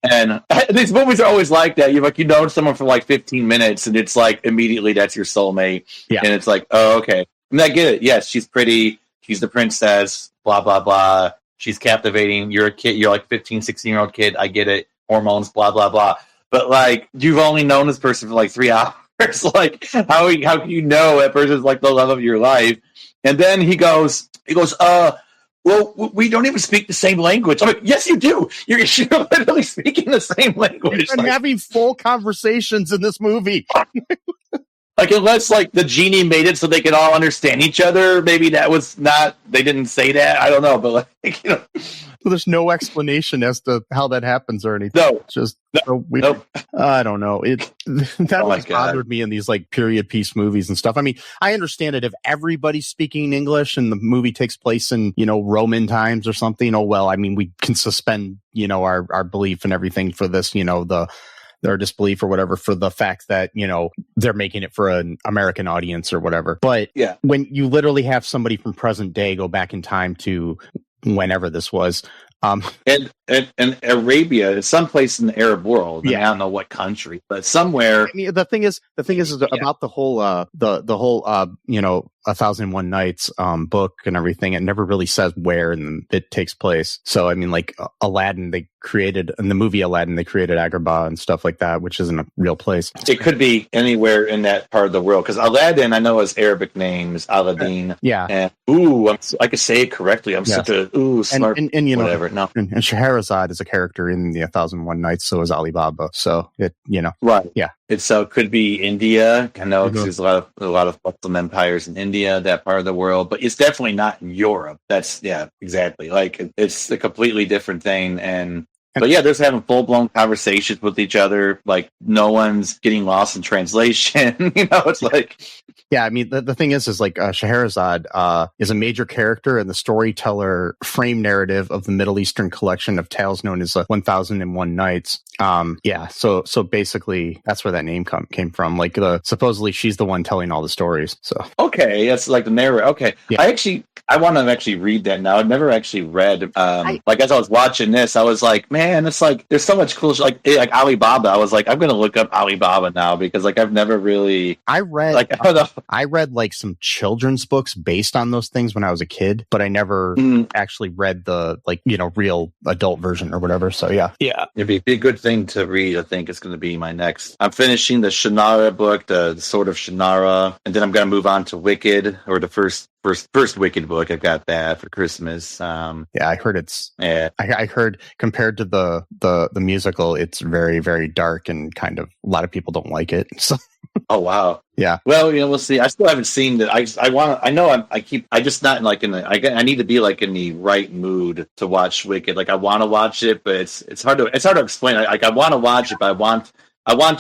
And these movies are always like that. You know someone for like 15 minutes, and it's like immediately that's your soulmate. Yeah. And it's like, oh, okay. I mean, I get it. Yes, she's pretty. She's the princess. Blah blah blah. She's captivating. You're a kid. You're like 15, 16-year-old kid. I get it. Hormones. Blah blah blah. But like, you've only known this person for like 3 hours. Like, how can you know that person's like the love of your life? And then he goes. Well, we don't even speak the same language. I'm like, yes, you do. You're literally speaking the same language. We're having full conversations in this movie. Like, unless like the genie made it so they could all understand each other, maybe that was not. They didn't say that. I don't know, but like, So there's no explanation as to how that happens or anything. No, it's just so weird. Nope. I don't know. That always bothered me in these like period piece movies and stuff. I mean, I understand it if everybody's speaking English and the movie takes place in Roman times or something. Oh well, I mean, we can suspend our belief and everything for this. Their disbelief or whatever for the fact that, they're making it for an American audience or whatever. But when you literally have somebody from present day go back in time to whenever this was, And Arabia, someplace in the Arab world. Yeah. I don't know what country, but somewhere. I mean, the thing is about the whole, the whole, 1001 Nights book and everything. It never really says where it takes place. So I mean, like Aladdin, they created in the movie Aladdin, they created Agrabah and stuff like that, which isn't a real place. It could be anywhere in that part of the world because Aladdin, I know his Arabic name is Aladdin. Yeah. And I could say it correctly. I'm such a smart. And whatever. No. And Scheherazade is a character in the 1001 Nights. So is Alibaba. So Right. Yeah. It could be India. I know because there's a lot of Muslim empires in India, that part of the world, but it's definitely not in Europe. That's exactly. Like it's a completely different thing. But yeah, they're just having full blown conversations with each other. Like no one's getting lost in translation. It's like. Yeah, I mean, the thing is like Scheherazade is a major character in the storyteller frame narrative of the Middle Eastern collection of tales known as 1001 Nights. So basically that's where that name came from. Like supposedly she's the one telling all the stories. So okay, that's like the narrator. Okay, yeah. I want to actually read that now. I've never actually read. As I was watching this, I was like, man, it's like there's so much cool like Alibaba. I was like, I'm gonna look up Alibaba now because like I've never really. I read like some children's books based on those things when I was a kid, but I never actually read the real adult version or whatever. So yeah, it'd be a good thing to read. I think it's going to be my next. I'm finishing the Shannara book, the Sword of Shannara, and then I'm going to move on to Wicked, or the first Wicked book. I got that for Christmas. I heard it's. Yeah. I heard compared to the musical, it's very, very dark and kind of a lot of people don't like it. So. Oh wow. Yeah. Well, we'll see. I still haven't seen that. I just not like I need to be like in the right mood to watch Wicked. Like I want to watch it, but it's hard to explain. I want to watch it, but I want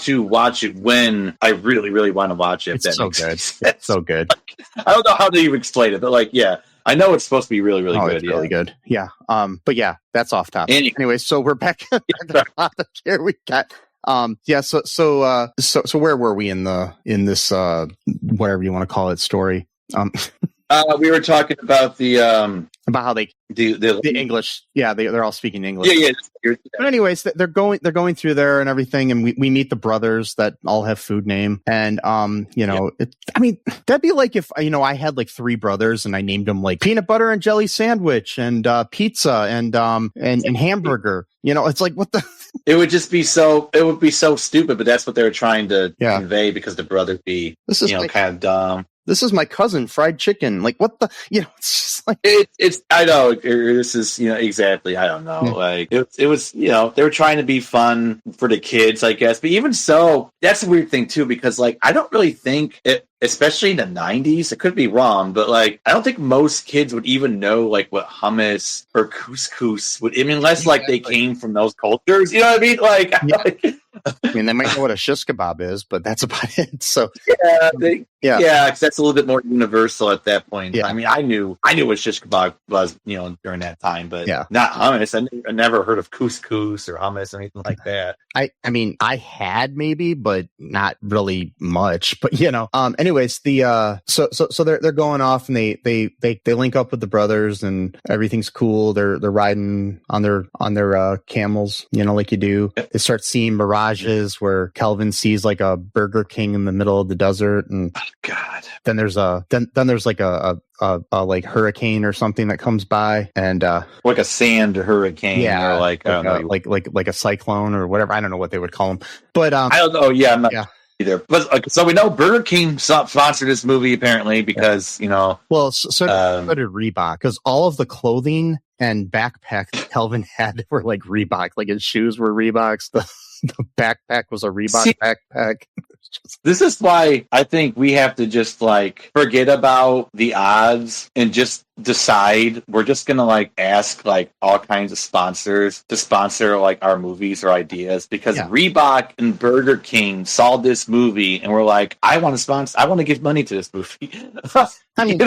to watch it when I really, really want to watch it. It's so good. It's so good. I don't know how to even explain it, but like, yeah, I know it's supposed to be really, really good. It's really good. Yeah. But yeah, that's off topic. Anyway, so we're back on the topic here. We got. So where were we in this whatever you want to call it story? We were talking about about how they the English. Yeah, they're all speaking English. Yeah. But anyways, they're going through there and everything, and we meet the brothers that all have food name, and that'd be like if I had like 3 brothers and I named them like peanut butter and jelly sandwich and pizza and hamburger. It's like what the. It would be so stupid, but that's what they were trying to convey because the brothers be kind of dumb. This is my cousin, fried chicken. Like what the, it's just like it's. I know this is exactly. I don't know. Like it was. They were trying to be fun for the kids, I guess. But even so, that's a weird thing too because like I don't really think it. Especially in the 90s, it could be wrong, but like I don't think most kids would even know like what hummus or couscous would, unless like they came from those cultures. You know what I mean? Like, they might know what a shish kebab is, but that's about it. So because that's a little bit more universal at that point. Yeah, I mean, I knew what shish kebab was, during that time, but not hummus. I never heard of couscous or hummus or anything like that. I mean, I had maybe, but not really much. But anyways, so they're going off and they link up with the brothers and everything's cool. They're riding on their camels, like you do. They start seeing mirages where Kelvin sees like a Burger King in the middle of the desert, and God. Then there's like a like hurricane or something that comes by, and like a sand hurricane, or like a cyclone or whatever. I don't know what they would call them, but I don't know. Yeah, I'm not either. But so we know Burger King sponsored this movie apparently because Well, so did Reebok, because all of the clothing and backpack that Kelvin had were like Reebok, like his shoes were Reeboks. The backpack was a Reebok backpack. This is why I think we have to just like forget about the odds and just decide we're just gonna like ask like all kinds of sponsors to sponsor like our movies or ideas, because Reebok and Burger King saw this movie and we're like, I want to sponsor, I want to give money to this movie. I mean,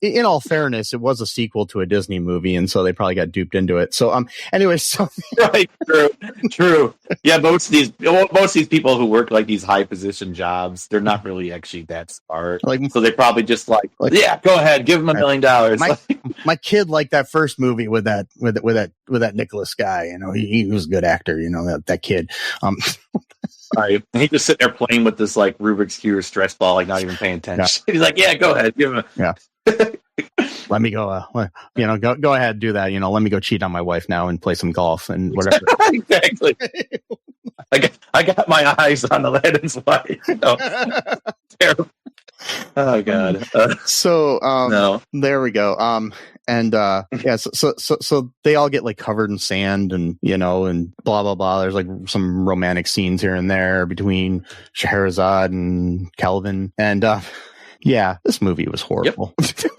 in all fairness, it was a sequel to a Disney movie, and so they probably got duped into it. So, anyway, right, true. Yeah, most of these people who work like these high position jobs, they're not really actually that smart. So they probably just like, yeah, go ahead, give them $1 million, $5. My kid liked that first movie with that Nicholas guy. You know, he was a good actor. You know, that kid. Right. And he just sitting there playing with this like Rubik's Cube stress ball, like not even paying attention. Yeah. He's like, "Yeah, go ahead, give him." Let me go. Go ahead, do that. You know, let me go cheat on my wife now and play some golf and whatever. Exactly. I got my eyes on Aladdin's wife. You know? Terrible. Oh God. No. There we go. So they all get like covered in sand and, you know, and blah, blah, blah. There's like some romantic scenes here and there between Scheherazade and Kelvin. And, this movie was horrible. Yep.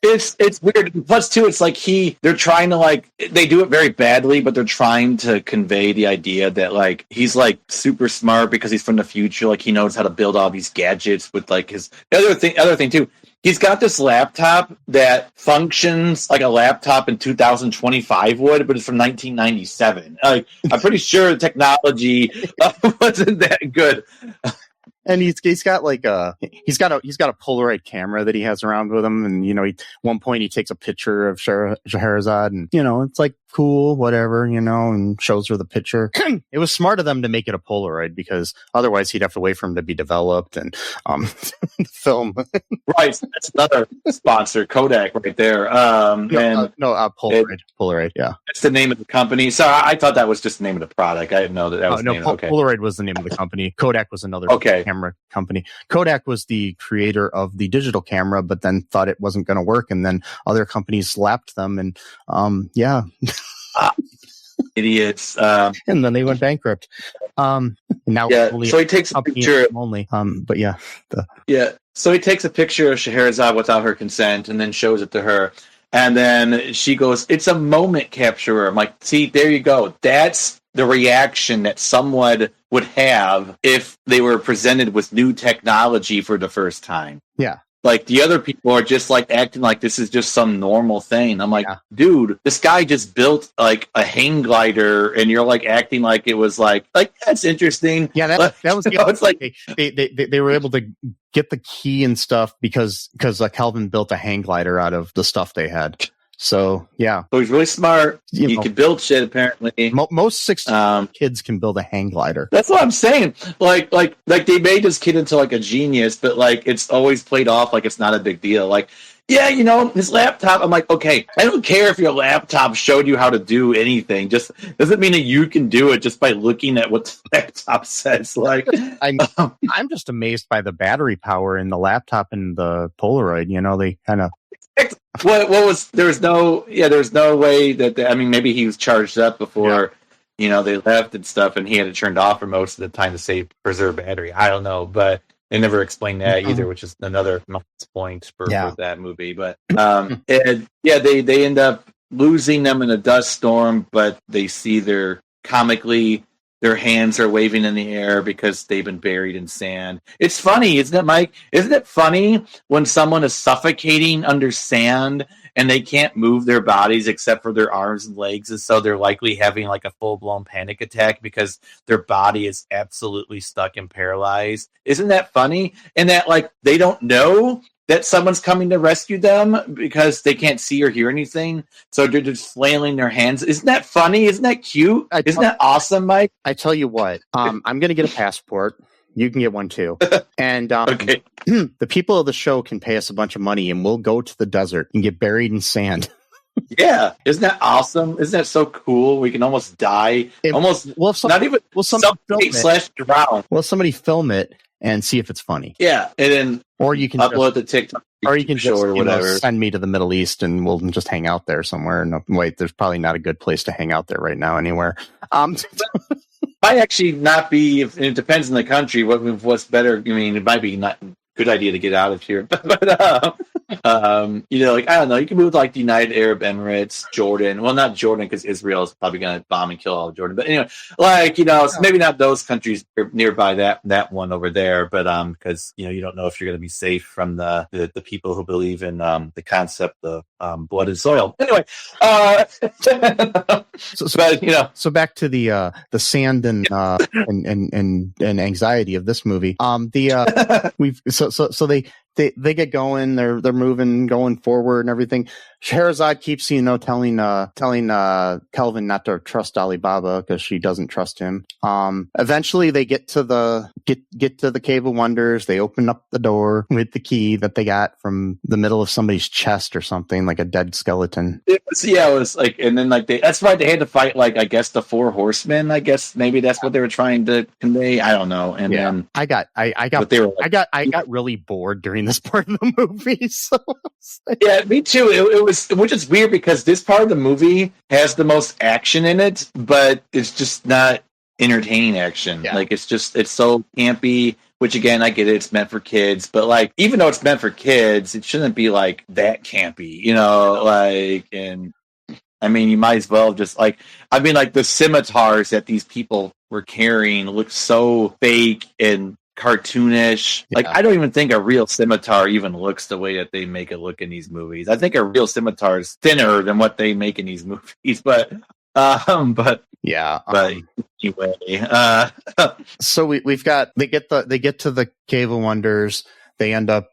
It's weird. Plus, too, it's like they're trying to they do it very badly, but they're trying to convey the idea that like he's like super smart because he's from the future. Like he knows how to build all these gadgets with like his other thing too. He's got this laptop that functions like a laptop in 2025 would, but it's from 1997. Like I'm pretty sure the technology wasn't that good. And he's got like he's got a Polaroid camera that he has around with him, and you know, one point he takes a picture of Scheherazade, and you know, it's like cool, whatever, you know, and shows her the picture. It was smart of them to make it a Polaroid because otherwise he'd have to wait for him to be developed and film. Right, that's another sponsor, Kodak, right there. Polaroid, yeah, that's the name of the company. So I thought that was just the name of the product. I didn't know that was the name. Okay. Polaroid was the name of the company. Kodak was another. Camera company. Kodak was the creator of the digital camera, but then thought it wasn't going to work, and then other companies slapped them, and idiots. And then they went bankrupt. Now, so he takes a picture only. So he takes a picture of Scheherazade without her consent, and then shows it to her. And then she goes, "It's a moment capturer." I'm like, see, there you go. That's the reaction that someone would have if they were presented with new technology for the first time. Yeah. Like the other people are just like acting like this is just some normal thing. I'm like, dude, this guy just built like a hang glider, and you're like acting like it was like that's interesting. Yeah, that was. It's like they were able to get the key and stuff because Kelvin built a hang glider out of the stuff they had. So yeah, so he's really smart. He can build shit. Apparently, most 16 kids can build a hang glider. That's what I'm saying. Like they made this kid into like a genius, but like it's always played off like it's not a big deal. Like, yeah, you know, his laptop. I'm like, okay, I don't care if your laptop showed you how to do anything. Just doesn't mean that you can do it just by looking at what the laptop says. Like, I'm just amazed by the battery power in the laptop and the Polaroid. You know, they kind of. What was there's no way that maybe he was charged up before you know they left and stuff, and he had it turned off for most of the time to preserve battery. I don't know, but they never explained that either, which is another point for that movie. But they end up losing them in a dust storm, but they see their hands are waving in the air because they've been buried in sand. It's funny, isn't it, Mike? Isn't it funny when someone is suffocating under sand and they can't move their bodies except for their arms and legs, and so they're likely having like a full-blown panic attack because their body is absolutely stuck and paralyzed? Isn't that funny? And that like they don't know that someone's coming to rescue them because they can't see or hear anything. So they're just flailing their hands. Isn't that funny? Isn't that cute? Isn't that awesome, Mike? I tell you what, I'm going to get a passport. You can get one too. And okay. The people of the show can pay us a bunch of money and we'll go to the desert and get buried in sand. Yeah. Isn't that awesome? Isn't that so cool? We can almost die. Drown. Well, somebody film it and see if it's funny. Yeah, and then you can upload the TikTok, or you can just or whatever. Send me to the Middle East, and we'll just hang out there somewhere. No, wait, there's probably not a good place to hang out there right now anywhere. Might actually not be. It depends on the country. What's better? I mean, it might be not a good idea to get out of here, but you know, like I don't know. You can move to like the United Arab Emirates, Jordan. Well, not Jordan because Israel is probably going to bomb and kill all of Jordan. But anyway, like you know, maybe not those countries nearby that one over there. But because you know, you don't know if you're going to be safe from the people who believe in the concept of blood and soil. Anyway, but you know, so back to the sand and anxiety of this movie. So they they get going. They're moving, going forward, and everything. Scheherazade keeps telling Kelvin not to trust Alibaba because she doesn't trust him. Eventually they get to the Cave of Wonders. They open up the door with the key that they got from the middle of somebody's chest or something, like a dead skeleton. It was like, and then like that's why they had to fight, like, I guess the 4 horsemen. I guess maybe that's what they were trying to convey. I don't know. And then I got really bored during this part of the movie. So yeah, me too. It was, which is weird because this part of the movie has the most action in it, but it's just not entertaining action. Yeah. Like, it's so campy, which again, I get it, it's meant for kids, but like, even though it's meant for kids, it shouldn't be like that campy, like, and I mean, you might as well just like the scimitars that these people were carrying look so fake and cartoonish. Yeah. Like, I don't even think a real scimitar even looks the way that they make it look in these movies. I think a real scimitar is thinner than what they make in these movies, but yeah. But anyway, so we've got they get to the Cave of Wonders. They end up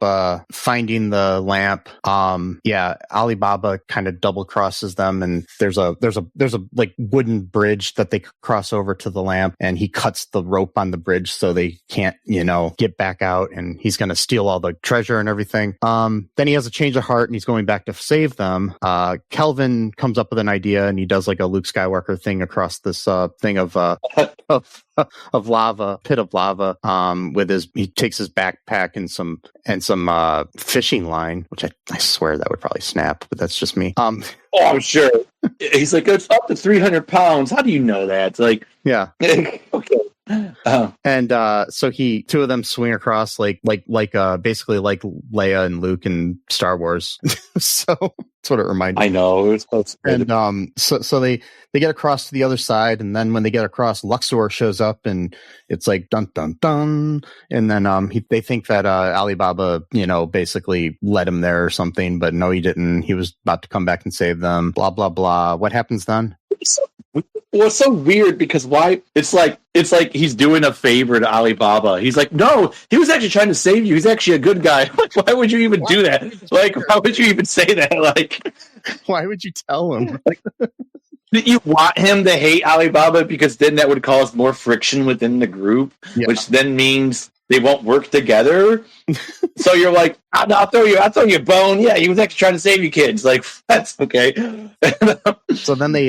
finding the lamp. Alibaba kind of double crosses them, and there's a like wooden bridge that they cross over to the lamp, and he cuts the rope on the bridge so they can't, get back out, and he's going to steal all the treasure and everything. Then he has a change of heart and he's going back to save them. Kelvin comes up with an idea, and he does like a Luke Skywalker thing across this thing of lava, pit of lava, he takes his backpack and some fishing line, which I swear that would probably snap, but that's just me. I'm sure. He's like, it's up to 300 pounds. How do you know that? It's like, yeah. Okay. And so two of them swing across like basically like Leia and Luke in Star Wars. So that's what it reminded me. I know. It was supposed to be. And so they get across to the other side, and then when they get across, Luxor shows up, and it's like dun dun dun, and then they think that Alibaba basically led him there or something, but no, he didn't. He was about to come back and save them. Blah blah blah. What happens then? Well, it's so weird because why? It's like he's doing a favor to Alibaba. He's like, no, he was actually trying to save you. He's actually a good guy. Why would you even do that? Like, why would you even say that? Like, why would you tell him? You want him to hate Alibaba because then that would cause more friction within the group, which then means they won't work together. So you're like, I'll throw you a bone. Yeah, he was actually trying to save you kids. Like, that's okay. So then they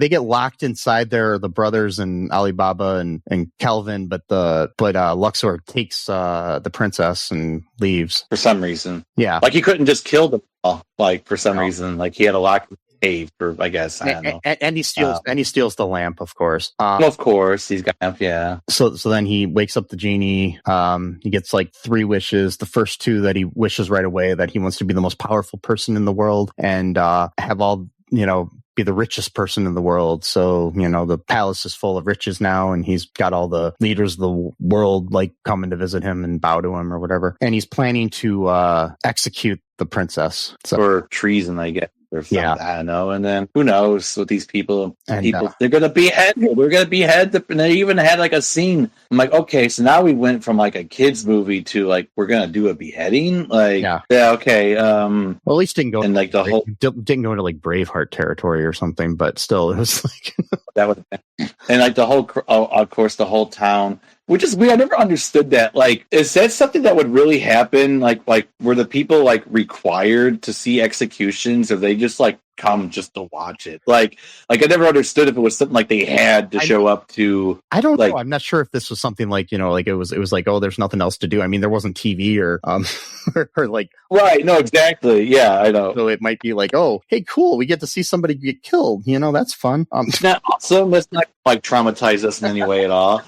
get locked inside there, the brothers and Alibaba and Kelvin, but Luxor takes the princess and leaves for some reason. Yeah, like he couldn't just kill them all. Like, for some reason, like he had to lock cave, or I guess I don't know. And he steals the lamp, of course. Of course, he's got So then he wakes up the genie. He gets like 3 wishes. The first 2 that he wishes right away, that he wants to be the most powerful person in the world and have all be the richest person in the world. So the palace is full of riches now, and he's got all the leaders of the world like coming to visit him and bow to him or whatever. And he's planning to execute the princess for treason, I guess. Or something. Yeah, I don't know. And then who knows with these people? They're going to behead. We're going to behead. And they even had like a scene. I'm like, okay, so now we went from like a kids movie to like we're going to do a beheading. Like, yeah, okay. Well, at least didn't go and like the whole didn't go into like Braveheart territory or something, but still, it was like that was, and like the whole, of course, the whole town. Which is weird. I never understood that. Like, is that something that would really happen? Like were the people like required to see executions, or they just like come just to watch it? Like I never understood if it was something like they had to show up to. I don't know. I'm not sure if this was something like like it was like, oh, there's nothing else to do. I mean, there wasn't TV or or like right. No, exactly. Yeah, I know. So it might be like, oh, hey, cool, we get to see somebody get killed. That's fun. It's not awesome. Let's not like traumatize us in any way at all.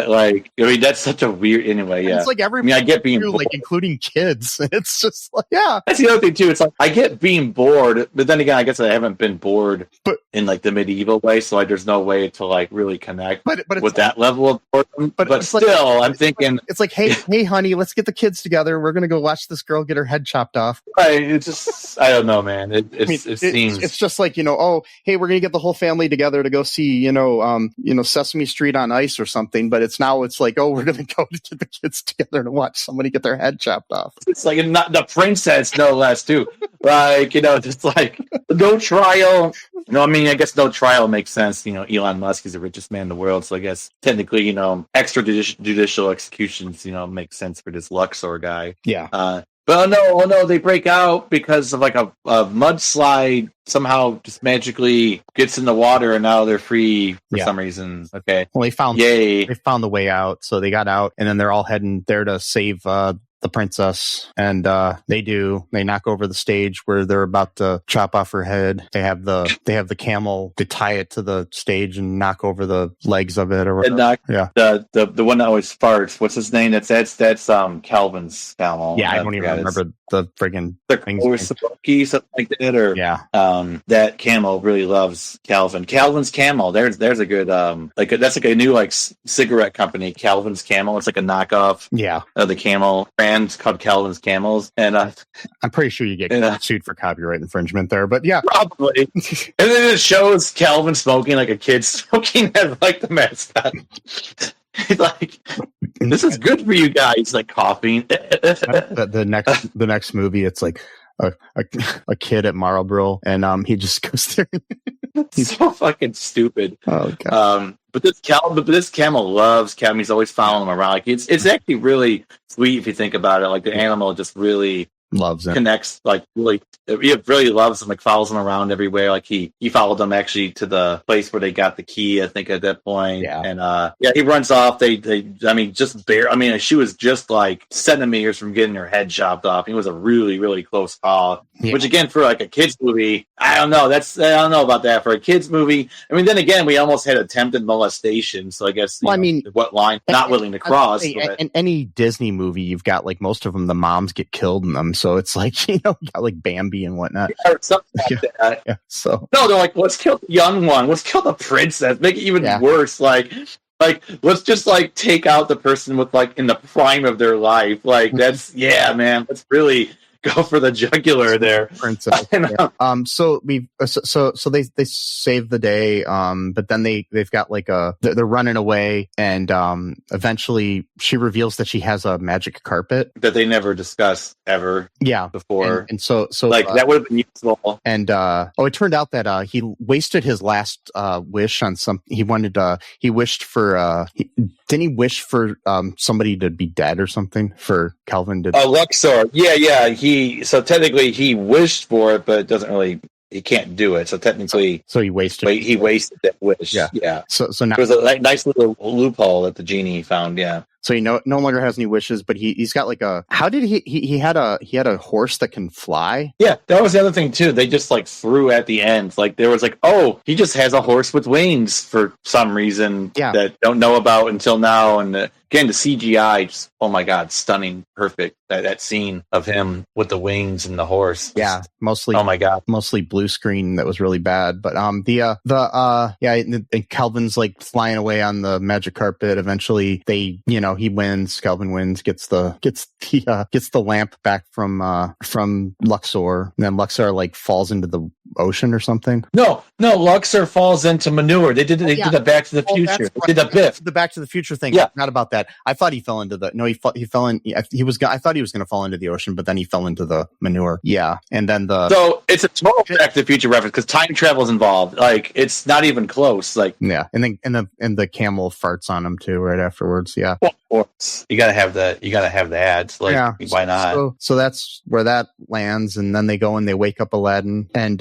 Like, I mean, that's such a weird. Anyway, yeah. It's like everybody. I get being bored, like including kids. It's just like, yeah. That's the other thing too. It's like I get being bored, but then then again, I guess I haven't been bored in like the medieval way, so like there's no way to like really connect with that level of boredom. But still, I'm thinking it's like, hey, honey, let's get the kids together. We're gonna go watch this girl get her head chopped off. Right? It's just, I don't know, man. It seems it's just like, oh, hey, we're gonna get the whole family together to go see Sesame Street on Ice or something. But it's like, oh, we're gonna go to get the kids together to watch somebody get their head chopped off. It's like not the princess, no less, too. Like, just like no trial. No, I mean, I guess no trial makes sense. Elon Musk is the richest man in the world, so I guess technically, extrajudicial executions, make sense for this Luxor guy. Yeah. But oh no, they break out because of like a mudslide somehow just magically gets in the water, and now they're free for some reason. Okay. Well, they found the way out, so they got out, and then they're all heading there to save the princess, and they knock over the stage where they're about to chop off her head. They have the camel to tie it to the stage and knock over the legs of it or whatever. The one that always farts. What's his name? That's Calvin's camel. Yeah, I don't even remember the friggin' things. Or something like that. Or that camel really loves Calvin. Calvin's Camel. There's a good that's like a new like cigarette company. Calvin's Camel. It's like a knockoff. Yeah. Of the camel brand called Calvin's Camels, and I'm pretty sure you get sued for copyright infringement there. But yeah, probably. And then it shows Calvin smoking like a kid smoking as like the mascot. He's like, this is good for you guys, like coughing. The next movie, it's like a kid at Marlboro, and he just goes there. He's so fucking stupid. Oh god. But this camel loves Calvin. He's always following him around. Like it's actually really sweet if you think about it. Like the animal just really loves him, connects, like really loves him, like follows him around everywhere. Like he followed them actually to the place where they got the key, I think, at that point. Yeah. And he runs off. She was just like centimeters from getting her head chopped off. It was a really, really close call. Yeah. Which again, for like a kids movie, I don't know about that for a kids movie. I mean, then again, we almost had attempted molestation, so I guess what line not willing to cross. In any Disney movie, you've got like most of them, the moms get killed in them, so it's like you got like Bambi and whatnot. Something like that. Yeah. So no, they're like, let's kill the young one, let's kill the princess, make it even worse. Like let's just like take out the person with like in the prime of their life. Like that's man, let's really go for the jugular there. Princess. So they save the day. But then they've got like they're running away, and eventually she reveals that she has a magic carpet that they never discussed ever. Yeah. Before. And so like that would have been useful. And it turned out that he wasted his last wish on some. He wished for didn't he wish for somebody to be dead or something for Calvin to Luxor. Yeah. So technically he wished for it, but it doesn't really. He can't do it. So technically, he wasted. He wasted that wish. Yeah. So now it was a nice little loophole that the genie found. Yeah. So he no longer has any wishes, but he's got like a. How did he had a horse that can fly? Yeah, that was the other thing too. They just like threw at the end. Like there was like, oh, he just has a horse with wings for some reason that don't know about until now. And again, the CGI, just oh my god, stunning, perfect. That scene of him with the wings and the horse. Yeah, mostly. Oh my god, mostly blue screen. That was really bad. But and Calvin's like flying away on the magic carpet. Eventually, he wins. Calvin wins. Gets the lamp back from Luxor. And then Luxor like falls into the ocean or something. No, Luxor falls into manure. They did the Back to the Future. They did the Biff. The Back to the Future thing. Yeah, not about that. I thought he fell into the. No, he fell in. I thought he was going to fall into the ocean, but then he fell into the manure. Yeah, and then So it's a total Back to the Future reference because time travel is involved. Like it's not even close. Like yeah, and the camel farts on him too right afterwards. Yeah. Well, of course. You gotta have the ads. Like why not? So that's where that lands, and then they go and they wake up Aladdin, and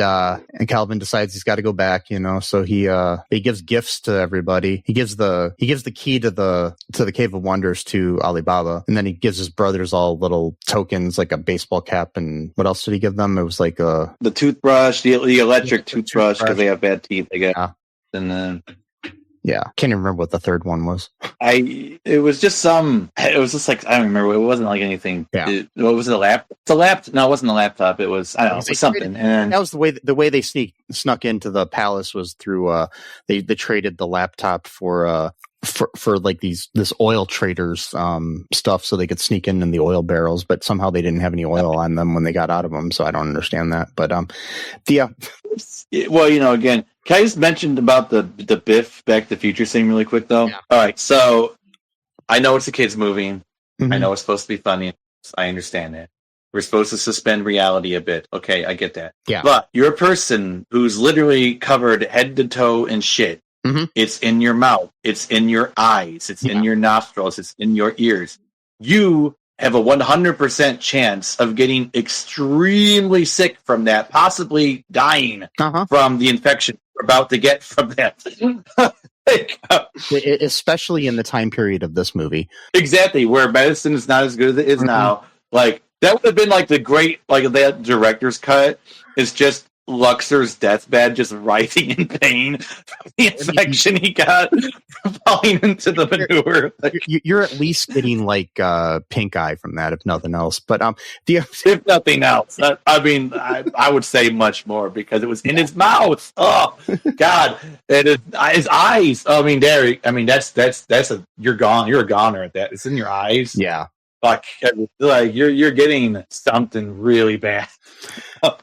Calvin decides he's got to go back. So he gives gifts to everybody. He gives the key to the Cave of Wonders to Alibaba, and then he gives his brothers all little tokens like a baseball cap, and what else did he give them? It was like the toothbrush, the electric toothbrush because they have bad teeth. I guess, and then. Yeah, can't even remember what the third one was. It was just like, I don't remember. It wasn't like anything. Yeah. What was it? It's a laptop. No, it wasn't a laptop. It was, I don't know, it was something. And that was the way they snuck into the palace was through they traded the laptop for like this oil traders stuff, so they could sneak in the oil barrels, but somehow they didn't have any oil on them when they got out of them. So I don't understand that. But well, again, can I just mention about the Biff Back to the Future thing really quick though? Yeah. All right, so I know it's a kids movie. Mm-hmm. I know it's supposed to be funny. I understand that. We're supposed to suspend reality a bit. Okay, I get that. Yeah. But you're a person who's literally covered head to toe in shit. Mm-hmm. It's in your mouth. It's in your eyes. It's in your nostrils. It's in your ears. You have a 100% chance of getting extremely sick from that, possibly dying from the infection you're about to get from that. Especially in the time period of this movie. Exactly, where medicine is not as good as it is now. Like, that would have been like the great, like, that director's cut is just Luxor's deathbed, just writhing in pain from the infection he got from falling into the manure. You're at least getting like pink eye from that, if nothing else. But if nothing else, I mean, I would say much more because it was in his mouth. Oh God, and his eyes. I mean, Derek. I mean, that's you're gone. You're a goner at that. It's in your eyes. Yeah. Like you're getting something really bad.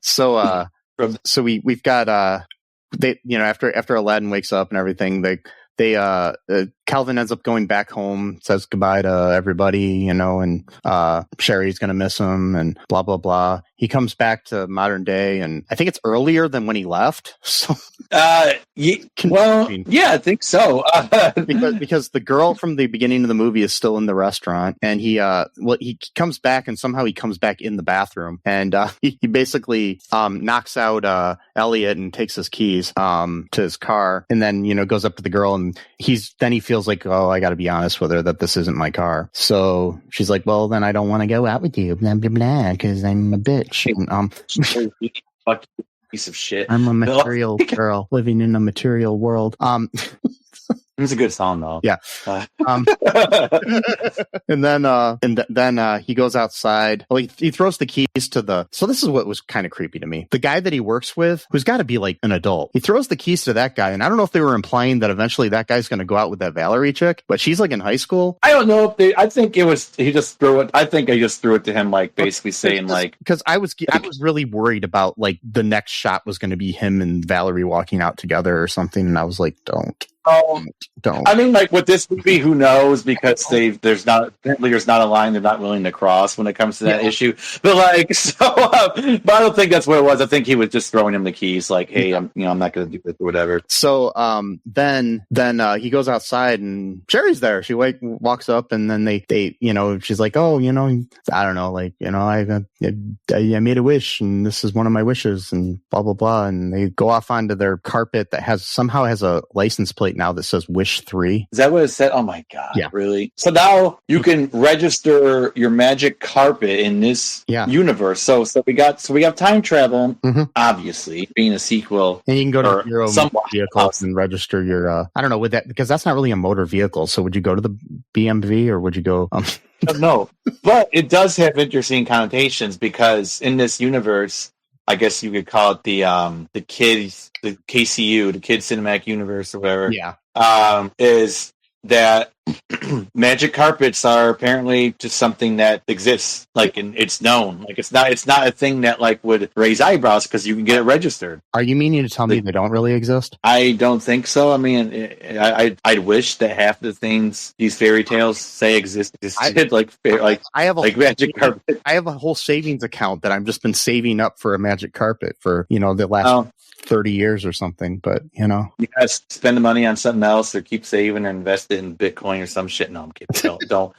So we've got they, after Aladdin wakes up and everything, Calvin ends up going back home, says goodbye to everybody, and Sherry's gonna miss him and blah blah blah. He comes back to modern day, and I think it's earlier than when he left. So I think so. because the girl from the beginning of the movie is still in the restaurant, and he comes back, and somehow he comes back in the bathroom, and he basically knocks out Elliot and takes his keys to his car, and then goes up to the girl, and he feels like, oh, I got to be honest with her that this isn't my car. So she's like, well, then I don't want to go out with you, blah blah blah, because I'm a bitch. Fuck piece of shit. I'm a material girl living in a material world. It's a good song though. Yeah. And then he goes outside. Well, he throws the keys to so this is what was kind of creepy to me. The guy that he works with, who's got to be like an adult, he throws the keys to that guy. And I don't know if they were implying that eventually that guy's going to go out with that Valerie chick, but she's like in high school. I don't know if I think he just threw it. I think I just threw it to him, like basically saying because I was really worried about like the next shot was going to be him and Valerie walking out together or something. And I was like, don't. I mean, like with this movie, who knows? Because there's not a line they're not willing to cross when it comes to that issue. But but I don't think that's what it was. I think he was just throwing him the keys, like, hey, I'm not going to do this or whatever. So then he goes outside and Sherry's there. She walks up and then they she's like, oh, I don't know, like, I made a wish and this is one of my wishes and blah blah blah, and they go off onto their carpet that somehow has a license plate now that says Wish 3. Is that what it said? Oh my God. Yeah. Really? So now you can register your magic carpet in this universe. So we got time travel, obviously, being a sequel. And you can go to your own vehicle and register your I don't know, with that, because that's not really a motor vehicle. So would you go to the BMV or would you go No. But it does have interesting connotations because in this universe, I guess you could call it the KCU, the Kids Cinematic Universe or whatever. Yeah. Is that magic carpets are apparently just something that exists, like, and it's known. Like, it's not a thing that like would raise eyebrows because you can get it registered. Are you meaning to tell me they don't really exist? I don't think so. I mean, I wish that half the things these fairy tales say existed, I have a magic carpet. I have a whole savings account that I've just been saving up for a magic carpet for the last 30 years or something, but you guys spend the money on something else or keep saving or invest it in Bitcoin or some shit. No, I'm kidding. Don't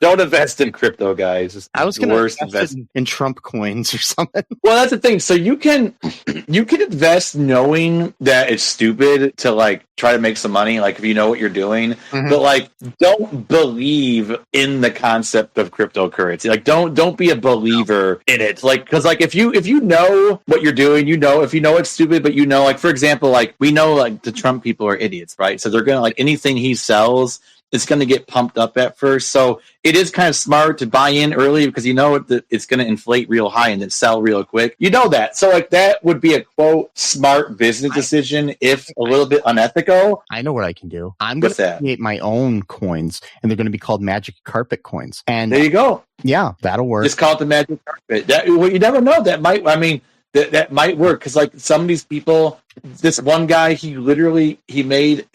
Don't invest in crypto, guys. It's I was the going to worst invest in Trump coins or something. Well, that's the thing. So you can invest knowing that it's stupid to like try to make some money, like if you know what you're doing. Mhm. But like, don't believe in the concept of cryptocurrency. Like, don't be a believer in it. Like, because like if you know what you're doing, if you know it's stupid, but like for example, like we know like the Trump people are idiots, right? So they're gonna like anything he sells, it's going to get pumped up at first. So it is kind of smart to buy in early because you know it's going to inflate real high and then sell real quick. You know that. So like that would be a quote smart business decision, if a little bit unethical. I know what I can do. I'm going to create my own coins, and they're going to be called magic carpet coins. And there you go. Yeah, that'll work. Just call it the magic carpet. Well, you never know. That might might work because like some of these people, this one guy, he made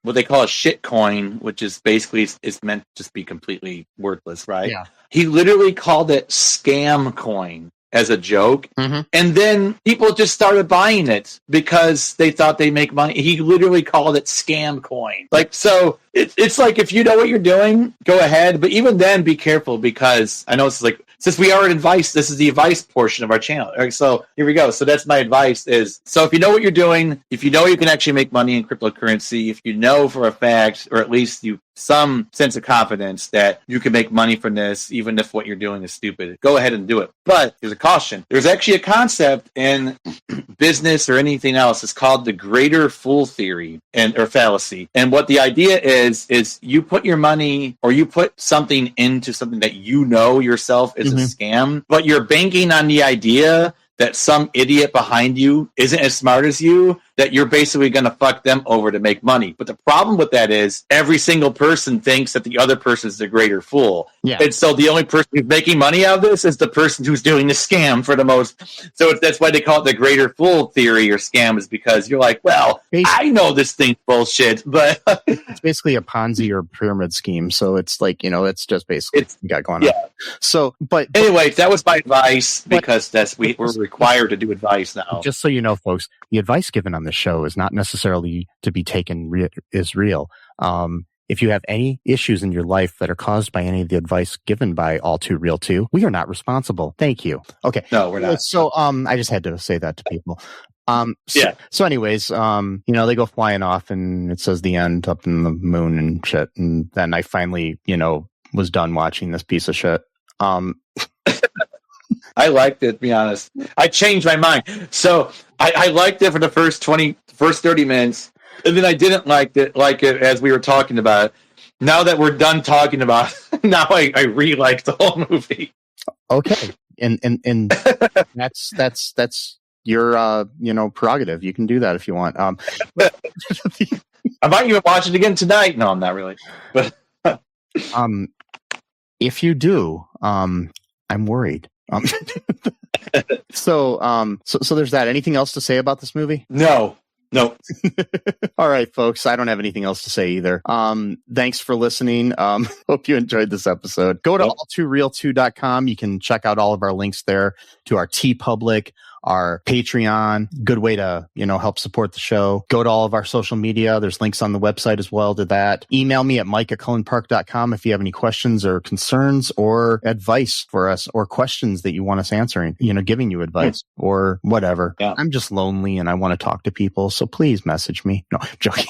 what they call a shit coin, which is basically is meant to just be completely worthless, right? Yeah. He literally called it scam coin as a joke. Mm-hmm. And then people just started buying it because they thought they make money. He literally called it scam coin. Like, so it's like, if you know what you're doing, go ahead. But even then, be careful because I know it's like, since we are in advice, this is the advice portion of our channel. All right, so here we go. So that's my advice is, so if you know what you're doing, if you know you can actually make money in cryptocurrency, if you know for a fact, or at least you some sense of confidence that you can make money from this, even if what you're doing is stupid, go ahead and do it. But there's a caution. There's actually a concept in business or anything else. It's called the greater fool theory or fallacy. And what the idea is you put your money or you put something into something that you know yourself is a scam, but you're banking on the idea that some idiot behind you isn't as smart as you, that you're basically going to fuck them over to make money. But the problem with that is every single person thinks that the other person is the greater fool. Yeah. And so the only person who's making money out of this is the person who's doing the scam for the most. So that's why they call it the greater fool theory or scam, is because you're like, well, I know this thing's bullshit, but it's basically a Ponzi or pyramid scheme. So it's like, it's just basically what you got going on. So, but anyway, that was my advice because we're required to do advice now. Just so you know, folks, the advice given on the show is not necessarily to be taken as real. If you have any issues in your life that are caused by any of the advice given by All2ReelToo, we are not responsible. Thank you. Okay. No, we're not. So, I just had to say that to people. So anyways, they go flying off and it says the end up in the moon and shit. And then I finally, was done watching this piece of shit. I liked it, to be honest. I changed my mind. So I liked it for the first 30 minutes, and then I didn't like it as we were talking about it. Now that we're done talking about it, now I re-liked the whole movie. Okay. And that's your prerogative. You can do that if you want. I might even watch it again tonight. No, I'm not really. But if you do, I'm worried. So there's that. Anything else to say about this movie? No. All right, folks. I don't have anything else to say either. Thanks for listening. Hope you enjoyed this episode. Go to all2reeltoo.com. You can check out all of our links there to our TeePublic, our Patreon. Good way to, help support the show. Go to all of our social media. There's links on the website as well to that. Email me at mike@cullenpark.com if you have any questions or concerns or advice for us or questions that you want us answering, giving you advice or whatever. Yeah. I'm just lonely and I want to talk to people. So please message me. No, I'm joking.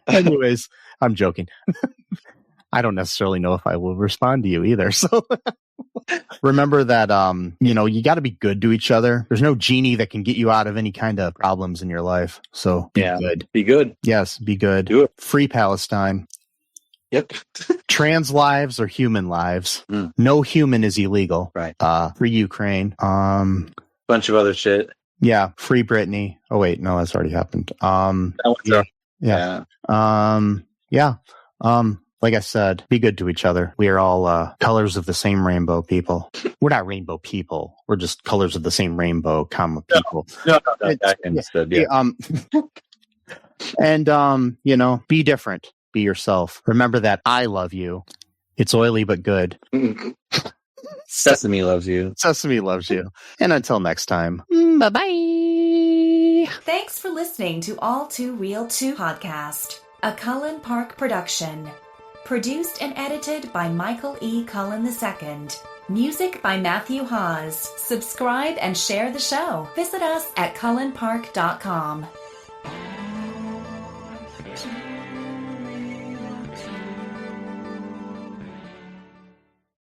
Anyways, I'm joking. I don't necessarily know if I will respond to you either. So remember that, you got to be good to each other. There's no genie that can get you out of any kind of problems in your life. So be good. Be good. Yes, be good. Do it. Free Palestine. Yep. Trans lives are human lives. No human is illegal. Right. Free Ukraine. Bunch of other shit. Yeah. Free Britney. Oh wait, no, that's already happened. Like I said, be good to each other. We are all colors of the same rainbow, people. We're not rainbow people. We're just colors of the same rainbow, people. No, I understood. Yeah. And be different. Be yourself. Remember that I love you. It's oily but good. Sesame loves you. Sesame loves you. And until next time, bye-bye. Thanks for listening to All2ReelToo podcast, a Cullen Park production. Produced and edited by Michael E. Cullen II. Music by Matthew Hawes. Subscribe and share the show. Visit us at cullenpark.com.